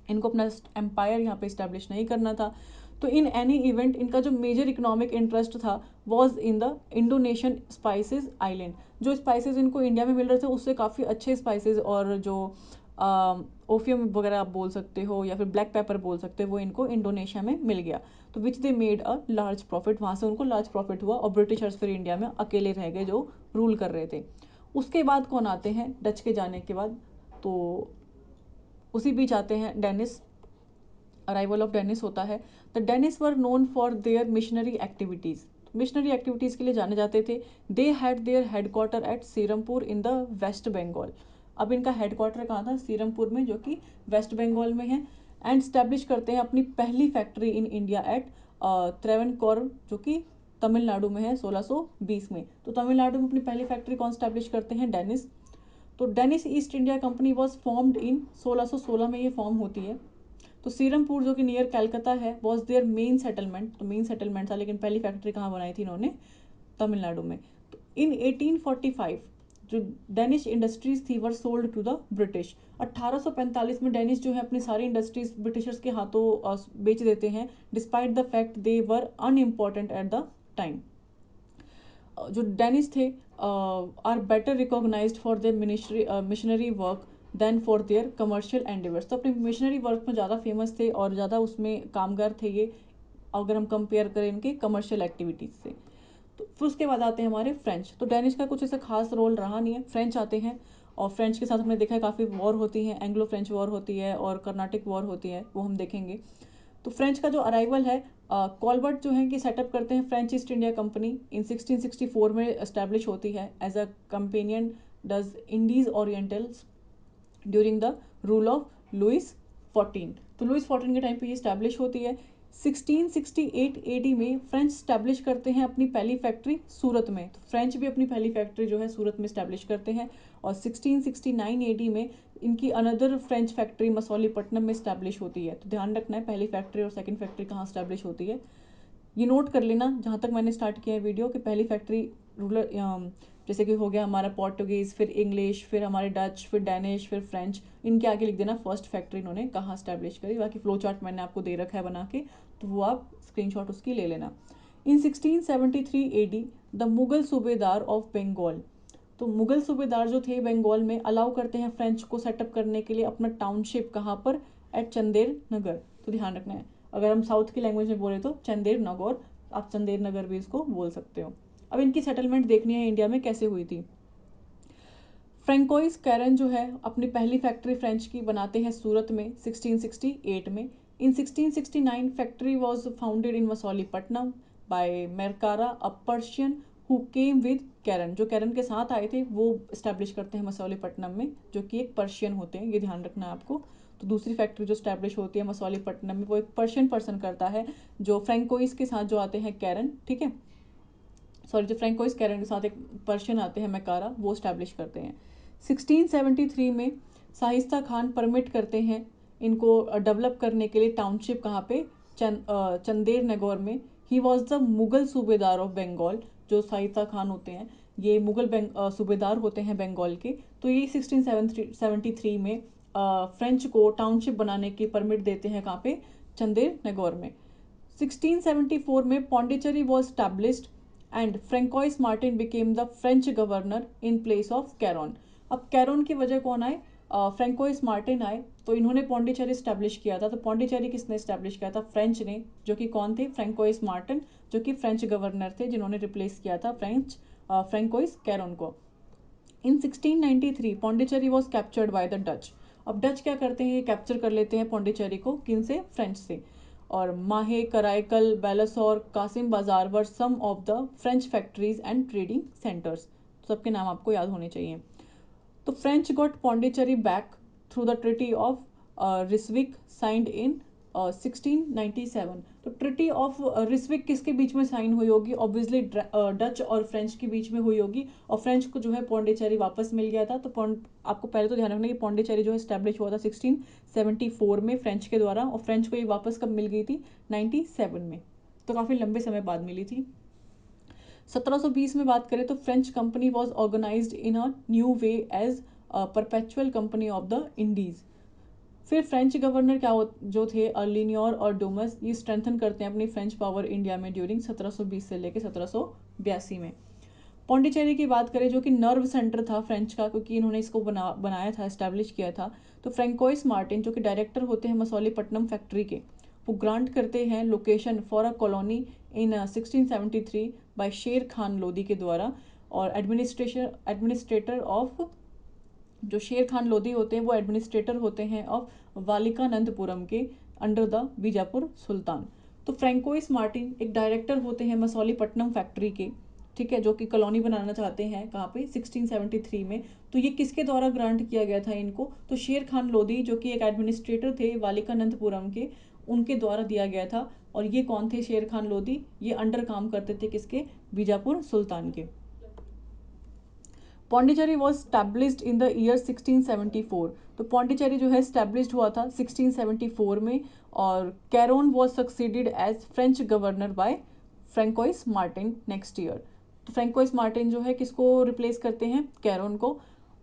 इनको अपना एम्पायर यहाँ पे इस्टेब्लिश नहीं करना था। तो इन एनी इवेंट इनका जो मेजर इकोनॉमिक इंटरेस्ट था was in the Indonesian spices island. जो स्पाइसेस इनको इंडिया में मिल रहे थे उससे काफ़ी अच्छे स्पाइसेस, और जो ओफियम वगैरह आप बोल सकते हो या फिर ब्लैक पेपर बोल सकते हो, वो इनको इंडोनेशिया में मिल गया। तो which they made a large profit, वहाँ से उनको लार्ज प्रॉफिट हुआ, और ब्रिटिशर्स फिर इंडिया में अकेले रह गए जो रूल कर रहे थे। उसके बाद कौन आते हैं डच के जाने के बाद, तो उसी बीच आते हैं डेनिस, अराइवल ऑफ डेनिस होता है। The Danes were known for their missionary activities, missionary activities के लिए जाने जाते थे। They had their headquarter at Serampore in the West Bengal. अब इनका हेडक्वार्टर कहाँ था, सीरमपुर में, जो कि वेस्ट बंगाल में है। एंड स्टैब्लिश करते हैं अपनी पहली factory in India at Travancore, जो कि तमिलनाडु में है, 1620 में। तो तमिलनाडु में अपनी पहली फैक्ट्री कौन स्टैब्लिश करते हैं, डेनिस। तो Danish East India Company was formed in 1616 में ये फॉर्म होती है। तो सीरमपुर जो कि नियर कैलकाता है वॉज देयर मेन सेटलमेंट, तो मेन सेटलमेंट था, लेकिन पहली फैक्ट्री कहाँ बनाई थी इन्होंने, तमिलनाडु में। तो इन 1845 जो डेनिश इंडस्ट्रीज थी were sold to the British. 1845 में डेनिश जो है अपनी सारी इंडस्ट्रीज ब्रिटिशर्स के हाथों बेच देते हैं, despite the fact they were unimportant at the time. जो डेनिश थे are better recognised for their missionary work than for their commercial endeavours. तो अपने मिशनरी वर्क में ज़्यादा फेमस थे और ज़्यादा उसमें कामगार थे ये, अगर हम कंपेयर करें इनके कमर्शियल एक्टिविटीज़ से। तो फिर उसके बाद आते हैं हमारे फ्रेंच। तो डेनिश का कुछ ऐसा खास रोल रहा नहीं है, फ्रेंच आते हैं, और फ्रेंच के साथ हमने देखा है काफ़ी वॉर होती है, एंग्लो फ्रेंच वॉर होती है और कर्नाटिक वॉर होती है, वो हम देखेंगे। तो फ्रेंच का जो अराइवल है, कॉलबर्ट जो है कि सेटअप करते हैं French East India Company in 1664 में एस्टैब्लिश होती है as a Compagnie des Indes Orientales during the rule of Louis 14। तो लुइस 14 के टाइम पे ये स्टैब्लिश होती है। 1668 एडी में फ्रेंच स्टैब्लिश करते हैं अपनी पहली फैक्ट्री सूरत में। तो फ्रेंच भी अपनी पहली फैक्ट्री जो है सूरत में स्टैब्लिश करते हैं, और 1669 एडी में इनकी अनदर फ्रेंच फैक्ट्री मसौलीपट्टनम में स्टैब्लिश होती है। तो ध्यान रखना है पहली फैक्ट्री और सेकंड फैक्ट्री कहाँ स्टैब्लिश होती है, ये नोट कर लेना। जहाँ तक मैंने स्टार्ट किया है वीडियो कि पहली फैक्ट्री रूलर जैसे कि हो गया हमारा पोर्टुगीज़, फिर इंग्लिश, फिर हमारे डच, फिर डैनिश, फिर फ्रेंच, इनके आगे लिख देना फर्स्ट फैक्ट्री इन्होंने कहाँ स्टैब्लिश करी। बाकी फ्लो चार्ट मैंने आपको दे रखा है बना के, तो वो आप स्क्रीनशॉट उसकी ले लेना। इन 1673 AD द मुगल सूबेदार ऑफ बंगाल, तो मुगल सूबेदार जो थे बंगाल में अलाउ करते हैं फ्रेंच को सेटअप करने के लिए अपना टाउनशिप कहाँ पर, एट चंदेर नगर। तो ध्यान रखना है, अगर हम साउथ की लैंग्वेज में बोले तो चंदेर नगर, आप चंदेर नगर भी इसको बोल सकते हो। अब इनकी सेटलमेंट देखनी है इंडिया में कैसे हुई थी। फ्रेंकोइस कैरन जो है अपनी पहली फैक्ट्री फ्रेंच की बनाते हैं सूरत में 1668 में। In 1669 factory was founded in Masulipatnam by Marcara a Persian who came with Caron, जो कैरन के साथ आए थे वो इस्टेब्लिश करते हैं मसौलीपट्टनम में, जो कि एक पर्शियन होते हैं, ये ध्यान रखना है आपको। तो दूसरी फैक्ट्री जो स्टैब्लिश होती है मसौलीपट्टनम में वो एक पर्शियन पर्सन करता है, जो फ्रेंकोइस के साथ जो आते हैं कैरन, ठीक है, सॉरी, जो फ्रेंकोइस कैरन के साथ एक पर्शियन आते हैं मेकारा, वो स्टैब्लिश करते हैं। 1673 में शाइस्ता खान परमिट करते हैं इनको डेवलप करने के लिए टाउनशिप कहाँ पे, चंदेर नगौर में। ही वॉज द मुगल सूबेदार ऑफ बंगाल, जो शाइस्ता खान होते हैं ये मुगल सूबेदार होते हैं बंगाल के। तो ये 1673 में फ्रेंच को टाउनशिप बनाने की परमिट देते हैं कहाँ पे, चंदेर नगौर में। 1674 में Pondicherry was established and Francois Martin became the French governor in place of Caron. अब कैरॉन की वजह कौन आए, फ्रेंकोइस मार्टिन आए, तो इन्होंने पौंडीचेरी स्टैब्लिश किया था। तो पौंडीचेरी किसने स्टैब्लिश किया था, फ्रेंच ने, जो कि कौन थे, फ्रेंकोइस मार्टिन, जो कि फ्रेंच गवर्नर थे जिन्होंने रिप्लेस किया था फ्रेंकोइस कैरॉन को। इन 1693 Pondicherry was captured by the Dutch. अब डच क्या करते हैं, ये कैप्चर कर लेते हैं पौंडीचेरी को, किन से, फ्रेंच से। और माहे, Karaikal, Balasore, Kasim Bazar were some of the French factories and trading centres. सबके नाम आपको याद होने चाहिए। तो French got Pondicherry back through the treaty of Ryswick signed in 1697। तो ट्रिटी ऑफ रिस्विक किसके बीच में साइन हुई होगी, ऑब्वियसली डच और फ्रेंच के बीच में हुई होगी, और फ्रेंच को जो है पौंडीचेरी वापस मिल गया था। तो आपको पहले तो ध्यान रखना कि पौंडीचेरी जो है स्टैब्लिश हुआ था 1674 में फ्रेंच के द्वारा, और फ्रेंच को ये वापस कब मिल गई थी, 97 में, तो काफ़ी लंबे समय बाद मिली थी। 1720 में बात करें तो French company was organised in a new way as perpetual company of the Indies. फिर फ्रेंच गवर्नर जो थे लिनियोर और डोमस, ये स्ट्रेंथन करते हैं अपनी फ्रेंच पावर इंडिया में ड्यूरिंग 1720 से लेकर 1782 में। पौंडीचेरी की बात करें जो कि नर्व सेंटर था फ्रेंच का, क्योंकि इन्होंने इसको बनाया था, एस्टैब्लिश किया था। तो फ्रेंकोइस मार्टिन जो कि डायरेक्टर होते हैं मसौलीपट्टनम फैक्ट्री के, वो ग्रांट करते हैं location for a colony in 1673 by Sher Khan Lodi के द्वारा। और एडमिनिस्ट्रेटर ऑफ, जो शेर खान लोधी होते हैं वो एडमिनिस्ट्रेटर होते हैं ऑफ वालिकानंदपुरम के अंडर द बीजापुर सुल्तान। तो फ्रेंकोइस मार्टिन एक डायरेक्टर होते हैं मसौलीपट्टनम फैक्ट्री के, ठीक है, जो कि कॉलोनी बनाना चाहते हैं कहाँ पे, 1673 में। तो ये किसके द्वारा ग्रांट किया गया था इनको, तो शेर खान लोधी जो कि एक एडमिनिस्ट्रेटर थे वालिकानंदपुरम के, उनके द्वारा दिया गया था। और ये कौन थे, शेर खान लोधी, ये अंडर काम करते थे किसके, बीजापुर सुल्तान के। Pondicherry was established in the year 1674। तो पौंडीचेरी जो है स्टैब्लिश्ड हुआ था 1674 में, और Caron was succeeded as French governor by Francois Martin next year. तो फ्रेंकोइस मार्टिन जो है किसको रिप्लेस करते हैं, कैरोन को।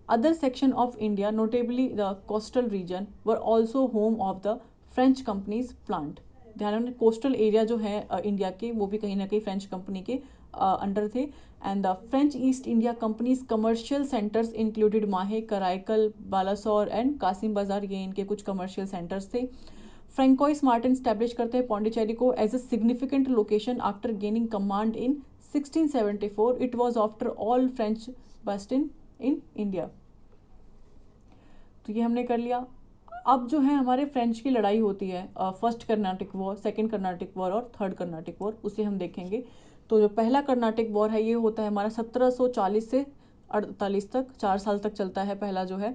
Other section of India notably the coastal region were also home of the French companies plant. ध्यान रखना coastal area जो है इंडिया के, वो भी कहीं ना कहीं फ्रेंच कंपनी के अंडर थे। And the French East India companies commercial centres included Mahe, Karaikal, Balasore and Kasim Bazar, ये इनके कुछ कमर्शियल सेंटर्स थे। फ्रेंकोइस मार्टिन स्टैब्लिश करते हैं पौंडीचेरी को as a significant location after gaining command in 1674। It was after all French base in India. तो ये हमने कर लिया। अब जो है हमारे फ्रेंच की लड़ाई होती है, first Carnatic war, second Carnatic war और थर्ड कर्नाटिक वॉर, उसे हम देखेंगे। तो जो पहला कर्नाटिक वॉर है ये होता है हमारा 1740 से 48 तक, 4 साल तक चलता है पहला जो है।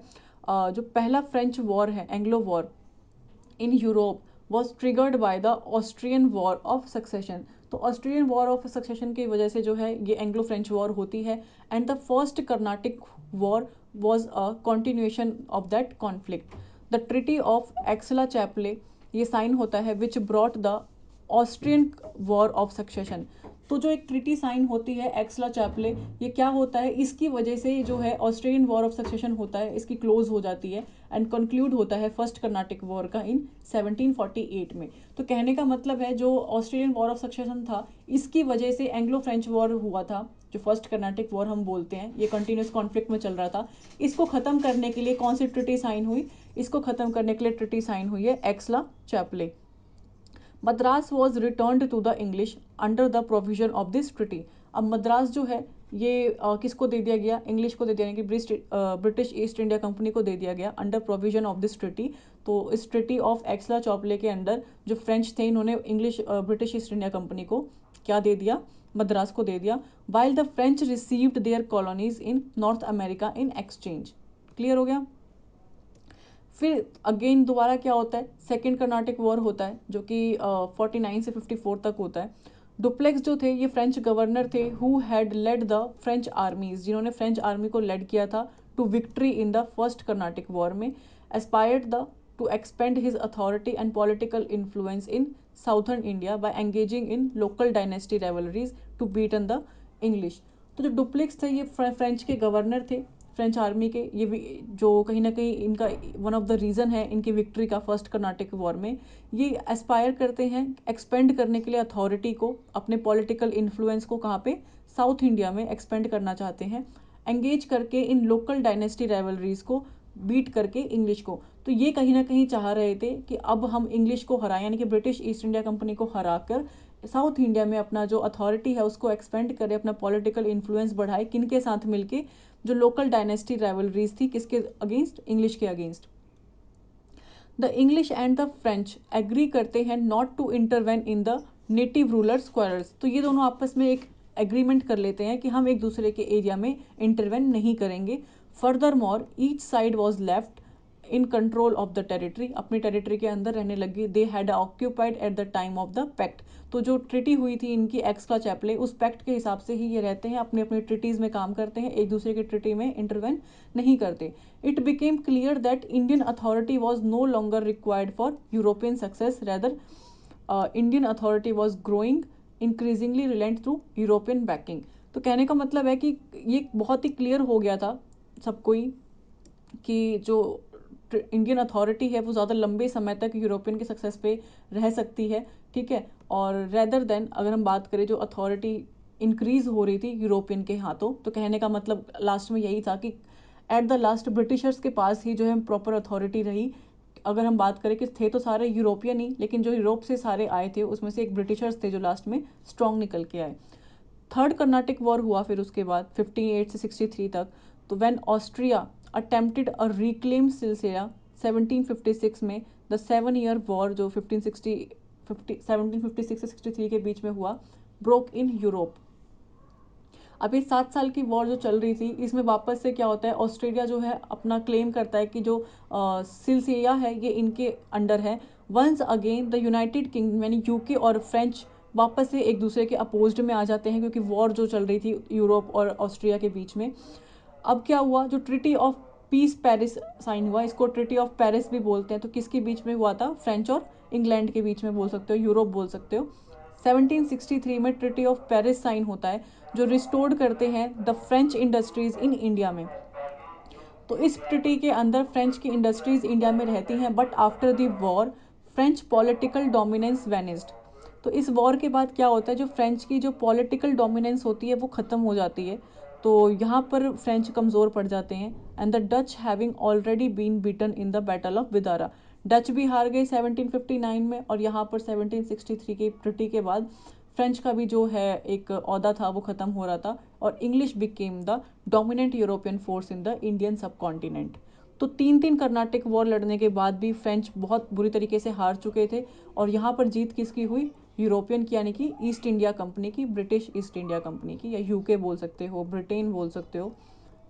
जो पहला फ्रेंच वॉर है, Anglo war in Europe, was triggered by the Austrian war of succession. तो ऑस्ट्रियन वॉर ऑफ सक्सेशन की वजह से जो है ये एंग्लो फ्रेंच वॉर होती है। And the first Carnatic war was a continuation of that conflict. The treaty of Aix-la-Chapelle ये साइन होता है which brought the Austrian war of succession. तो जो एक ट्रिटी साइन होती है एक्सला चैपले, ये क्या होता है, इसकी वजह से जो है ऑस्ट्रेलियन वॉर ऑफ सक्सेशन होता है, इसकी क्लोज हो जाती है एंड कंक्लूड होता है फर्स्ट कर्नाटिक वॉर का इन 1748 में। तो कहने का मतलब है जो ऑस्ट्रेलियन वॉर ऑफ सक्सेशन था, इसकी वजह से एंग्लो फ्रेंच वॉर हुआ था, जो फर्स्ट कर्नाटिक वॉर हम बोलते हैं, ये कंटिन्यूस कॉन्फ्लिक्ट में चल रहा था। इसको खत्म करने के लिए कौन सी ट्रिटी साइन हुई, इसको खत्म करने के लिए ट्रिटी साइन हुई है Aix-la-Chapelle. Madras was return to the English under the provision of this treaty. अब मद्रास जो है ये किसको दे दिया गया, इंग्लिश को दे दिया कि ब्रिटिश ईस्ट इंडिया कंपनी को दे दिया गया under provision of this treaty. तो इस ट्रिटी ऑफ एक्सला चौपले के अंडर जो फ्रेंच थे, इन्होंने English British East India Company को क्या दे दिया, मद्रास को दे दिया। While the French received their colonies in North America in exchange. Clear हो गया। फिर अगेन दोबारा क्या होता है, सेकेंड कर्नाटिक वॉर होता है जो कि 49 से 54 तक होता है। डुप्लेक्स जो थे ये फ्रेंच गवर्नर थे who had led the French armies, जिन्होंने फ्रेंच आर्मी को लेड किया था to victory in the first Carnatic war में। Aspired the to expand his authority and political influence in southern India by engaging in local dynasty rivalries to beaten the English. तो जो duplex थे ये French के governor थे, French army के, ये भी जो कहीं ना कहीं इनका वन ऑफ द रीज़न है इनकी विक्ट्री का फर्स्ट कर्नाटिक वॉर में। ये एस्पायर करते हैं एक्सपेंड करने के लिए अथॉरिटी को, अपने पॉलिटिकल इन्फ्लुएंस को, कहाँ पे, साउथ इंडिया में एक्सपेंड करना चाहते हैं, एंगेज करके इन लोकल डायनेस्टी राइवलरीज को, बीट करके इंग्लिश को। तो ये कहीं ना कहीं चाह रहे थे कि अब हम इंग्लिश को हराएं, यानी कि ब्रिटिश ईस्ट इंडिया कंपनी को हरा कर साउथ इंडिया में अपना जो अथॉरिटी है उसको एक्सपेंड करें, अपना पॉलिटिकल इन्फ्लुएंस बढ़ाए, किनके साथ मिलके, जो लोकल डायनेस्टी राइवलरीज थी, किसके अगेंस्ट, इंग्लिश के against. The English and the French agree करते हैं not to intervene in the native rulers quarrels. तो ये दोनों आपस में एक एग्रीमेंट कर लेते हैं कि हम एक दूसरे के एरिया में इंटरवेन नहीं करेंगे। Furthermore each side was left in control of the territory, अपनी टेरिटरी के अंदर रहने लगी। They had occupied at the time of the pact. तो जो ट्रिटी हुई थी इनकी एक्सला चैपले, उस पैक्ट के हिसाब से ही ये रहते हैं, अपने अपने ट्रिटीज़ में काम करते हैं, एक दूसरे के ट्रिटी में इंटरवेन नहीं करते। It became clear that Indian authority was no longer required for European success, rather Indian authority was growing increasingly reliant through European backing. तो कहने का मतलब है कि ये बहुत ही क्लियर हो गया था सबको ही कि जो इंडियन अथॉरिटी है वो ज़्यादा लंबे समय तक यूरोपियन के सक्सेस पे रह सकती है, ठीक है। और रेदर देन अगर हम बात करें जो अथॉरिटी इंक्रीज हो रही थी यूरोपियन के हाथों, तो कहने का मतलब लास्ट में यही था कि एट द लास्ट ब्रिटिशर्स के पास ही जो है प्रॉपर अथॉरिटी रही। अगर हम बात करें कि थे तो सारे यूरोपियन ही, लेकिन जो यूरोप से सारे आए थे उसमें से एक ब्रिटिशर्स थे जो लास्ट में स्ट्रॉन्ग निकल के आए। थर्ड कर्नाटिक वॉर हुआ फिर उसके बाद 58 से 63 तक। तो when Austria attempted a reclaim सिलसिला 1756 में, द 7 ईयर वॉर जो 1756 से 63 के बीच में हुआ, ब्रोक इन यूरोप। अब ये 7 साल की वॉर जो चल रही थी, इसमें वापस से क्या होता है, ऑस्ट्रेलिया जो है अपना क्लेम करता है कि जो सिलसिला है ये इनके अंडर है। Once again the United Kingdom यानी यूके और फ्रेंच वापस से एक दूसरे के अपोज्ड में आ जाते हैं, क्योंकि वॉर जो चल रही थी यूरोप और ऑस्ट्रिया के बीच में। अब क्या हुआ, जो treaty of peace Paris sign हुआ, इसको ट्रिटी ऑफ पेरिस भी बोलते हैं। तो किसके बीच में हुआ था, फ्रेंच और इंग्लैंड के बीच में बोल सकते हो, यूरोप बोल सकते हो। 1763 में ट्रिटी ऑफ पेरिस साइन होता है जो रिस्टोर्ड करते हैं the French industries in India में। तो इस ट्रिटी के अंदर फ्रेंच की इंडस्ट्रीज इंडिया में रहती हैं, but after the war French political dominance vanished. तो इस वॉर के बाद क्या होता है, जो फ्रेंच की जो पॉलिटिकल डोमिनेंस होती है वो ख़त्म हो जाती है। तो यहाँ पर फ्रेंच कमज़ोर पड़ जाते हैं। And the Dutch having already been beaten in the battle of Bedara, Dutch भी हार गए 1759 में, और यहाँ पर 1763 की ट्रिटी के बाद फ्रेंच का भी जो है एक ओहदा था वो ख़त्म हो रहा था, और English became the dominant European force in the Indian सब कॉन्टिनेंट। तो 3 कर्नाटिक वॉर लड़ने के बाद भी फ्रेंच बहुत बुरी तरीके से हार चुके थे, और यहाँ पर जीत किसकी हुई, यूरोपियन की, यानी कि ईस्ट इंडिया कंपनी की, ब्रिटिश ईस्ट इंडिया कंपनी की, या यूके बोल सकते हो, ब्रिटेन बोल सकते हो।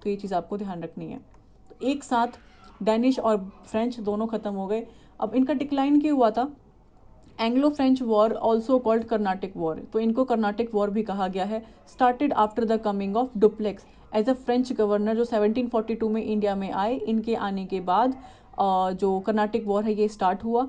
तो ये चीज़ आपको ध्यान रखनी है। तो एक साथ डेनिश और फ्रेंच दोनों ख़त्म हो गए। अब इनका डिक्लाइन क्यों हुआ था, Anglo French war also called Carnatic war, तो इनको कर्नाटिक वॉर भी कहा गया है, started after the coming of Dupleix. As a French governor जो 1742 में इंडिया में आए। इनके आने के बाद जो कर्नाटिक वॉर है ये स्टार्ट हुआ।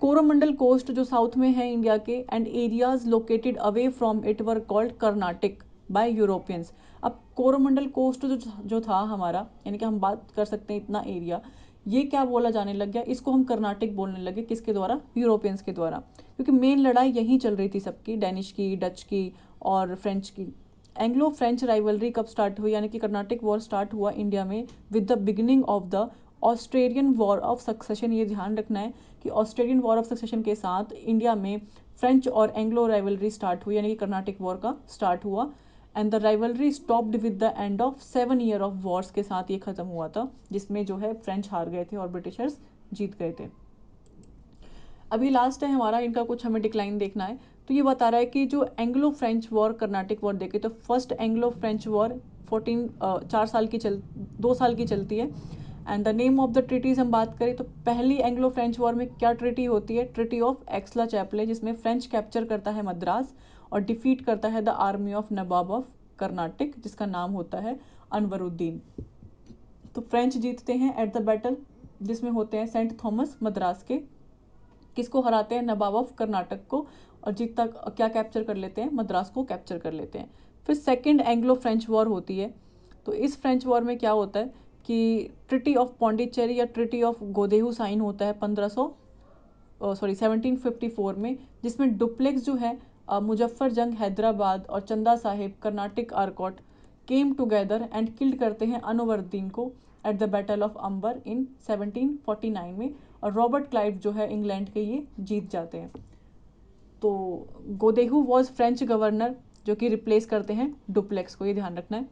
कोरोमंडल कोस्ट जो साउथ में है इंडिया के and areas located away from it were called Carnatic by Europeans. अब कोरोमंडल कोस्ट जो था हमारा, यानी कि हम बात कर सकते हैं इतना एरिया, ये क्या बोला जाने लग गया, इसको हम कर्नाटिक बोलने लगे। किसके द्वारा? यूरोपियंस के द्वारा, क्योंकि मेन लड़ाई यहीं चल रही थी सबकी, डेनिश की, डच की और फ्रेंच की। एंग्लो फ्रेंच राइवलरी कब स्टार्ट हुई, यानी कि कर्नाटिक वॉर स्टार्ट हुआ इंडिया में with the beginning of the Australian war of succession. ये ध्यान रखना है कि ऑस्ट्रेलियन वॉर ऑफ सक्सेशन के साथ इंडिया में फ्रेंच और एंग्लो राइवलरी स्टार्ट हुई, यानी कि कर्नाटिक वॉर का स्टार्ट हुआ। And the rivalry stopped with the end of 7 year of Wars के साथ ये खत्म हुआ था, जिसमें जो है फ्रेंच हार गए थे और ब्रिटिशर्स जीत गए थे। अभी लास्ट है हमारा, इनका कुछ हमें डिक्लाइन देखना है। तो ये बता रहा है कि जो Anglo French war Carnatic war देखे तो फर्स्ट एंग्लो फ्रेंच वॉर 2 साल की चलती है। And the name of the treatises हम बात करें तो पहली एंग्लो फ्रेंच वॉर में क्या ट्रिटी होती है? ट्रिटी ऑफ एक्सला चैपले, जिसमें फ्रेंच कैप्चर करता है मद्रास और डिफीट करता है the army of Nawab of Carnatic, जिसका नाम होता है अनवरुद्दीन। तो फ्रेंच जीतते हैं एट द बैटल, जिसमें होते हैं सेंट थॉमस मद्रास के। किसको हराते हैं? नवाब ऑफ कर्नाटक को। और जीत तक क्या कैप्चर कर लेते हैं? मद्रास को कैप्चर कर लेते हैं। फिर सेकेंड एंग्लो फ्रेंच वॉर होती है। तो इस फ्रेंच वॉर में क्या होता है कि ट्रिटी ऑफ पौंडीचेरी या ट्रिटी ऑफ गोदेहू साइन होता है 1754 में, जिसमें डुप्लेक्स जो है मुजफ्फर जंग हैदराबाद और Chanda Sahib Carnatic Arcot came together and killed करते हैं अनवरुद्दीन को at the battle of Ambur in 1749 में। और रॉबर्ट क्लाइव जो है इंग्लैंड के, ये जीत जाते हैं। तो गोदेहू वॉज फ्रेंच गवर्नर जो कि रिप्लेस करते हैं डुप्लेक्स को, ये ध्यान रखना है।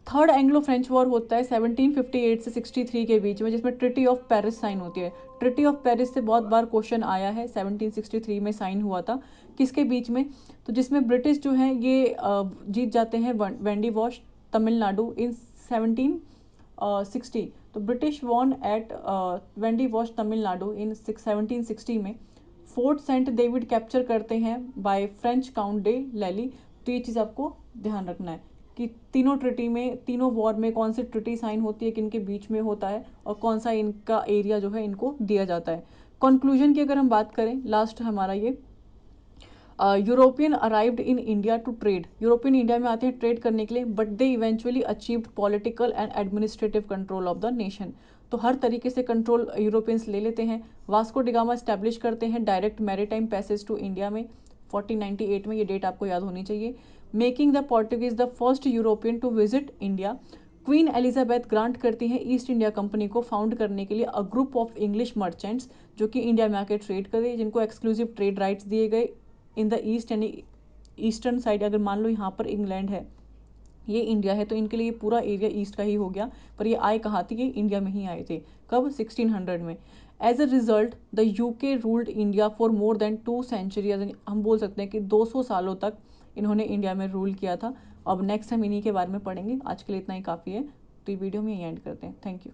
थर्ड एंग्लो फ्रेंच वॉर होता है 1758 से 63 के बीच में, जिसमें ट्रिटी ऑफ पेरिस साइन होती है। ट्रिटी ऑफ पेरिस से बहुत बार क्वेश्चन आया है, 1763 में साइन हुआ था। किसके बीच में? तो जिसमें ब्रिटिश जो है ये जीत जाते हैं वेंडी वॉश तमिलनाडु इन 1760। तो British won at Wandiwash Tamil Nadu in 1760 में। फोर्ट सेंट डेविड कैप्चर करते हैं बाय फ्रेंच काउंट डे लैली। तो ये चीज़ आपको ध्यान रखना है कि तीनों ट्रिटी में, तीनों वॉर में कौन सी ट्रिटी साइन होती है, किन के बीच में होता है और कौन सा इनका एरिया जो है इनको दिया जाता है। कंक्लूजन की अगर हम बात करें, लास्ट हमारा ये European arrived in India to trade. European India में आते हैं ट्रेड करने के लिए, but they eventually achieved political and administrative control of the nation. तो हर तरीके से कंट्रोल यूरोपियंस ले लेते हैं। वास्को डिगामा स्टैब्लिश करते हैं direct maritime passage to India में 1498 में, ये डेट आपको याद होनी चाहिए। Making the Portuguese the first European to visit India. Queen Elizabeth grant करती हैं ईस्ट इंडिया कंपनी को फाउंड करने के लिए a group of English merchants जो कि इंडिया में आके ट्रेड करे, जिनको एक्सक्लूसिव ट्रेड राइट्स दिए गए इन द ईस्ट, यानी ईस्टर्न साइड। अगर मान लो यहाँ पर इंग्लैंड है, ये इंडिया है, तो इनके लिए पूरा एरिया ईस्ट का ही हो गया। पर ये आए कहाँ थे? ये इंडिया में ही आए थे। कब? 1600 में। As a result the UK ruled India for more than 2 century. हम बोल सकते हैं कि 200 सालों तक इन्होंने इंडिया में रूल किया था। अब नेक्स्ट हम इन्हीं के बारे में पढ़ेंगे। आज के लिए इतना ही काफ़ी है, तो ये वीडियो में यही एंड करते हैं। Thank you.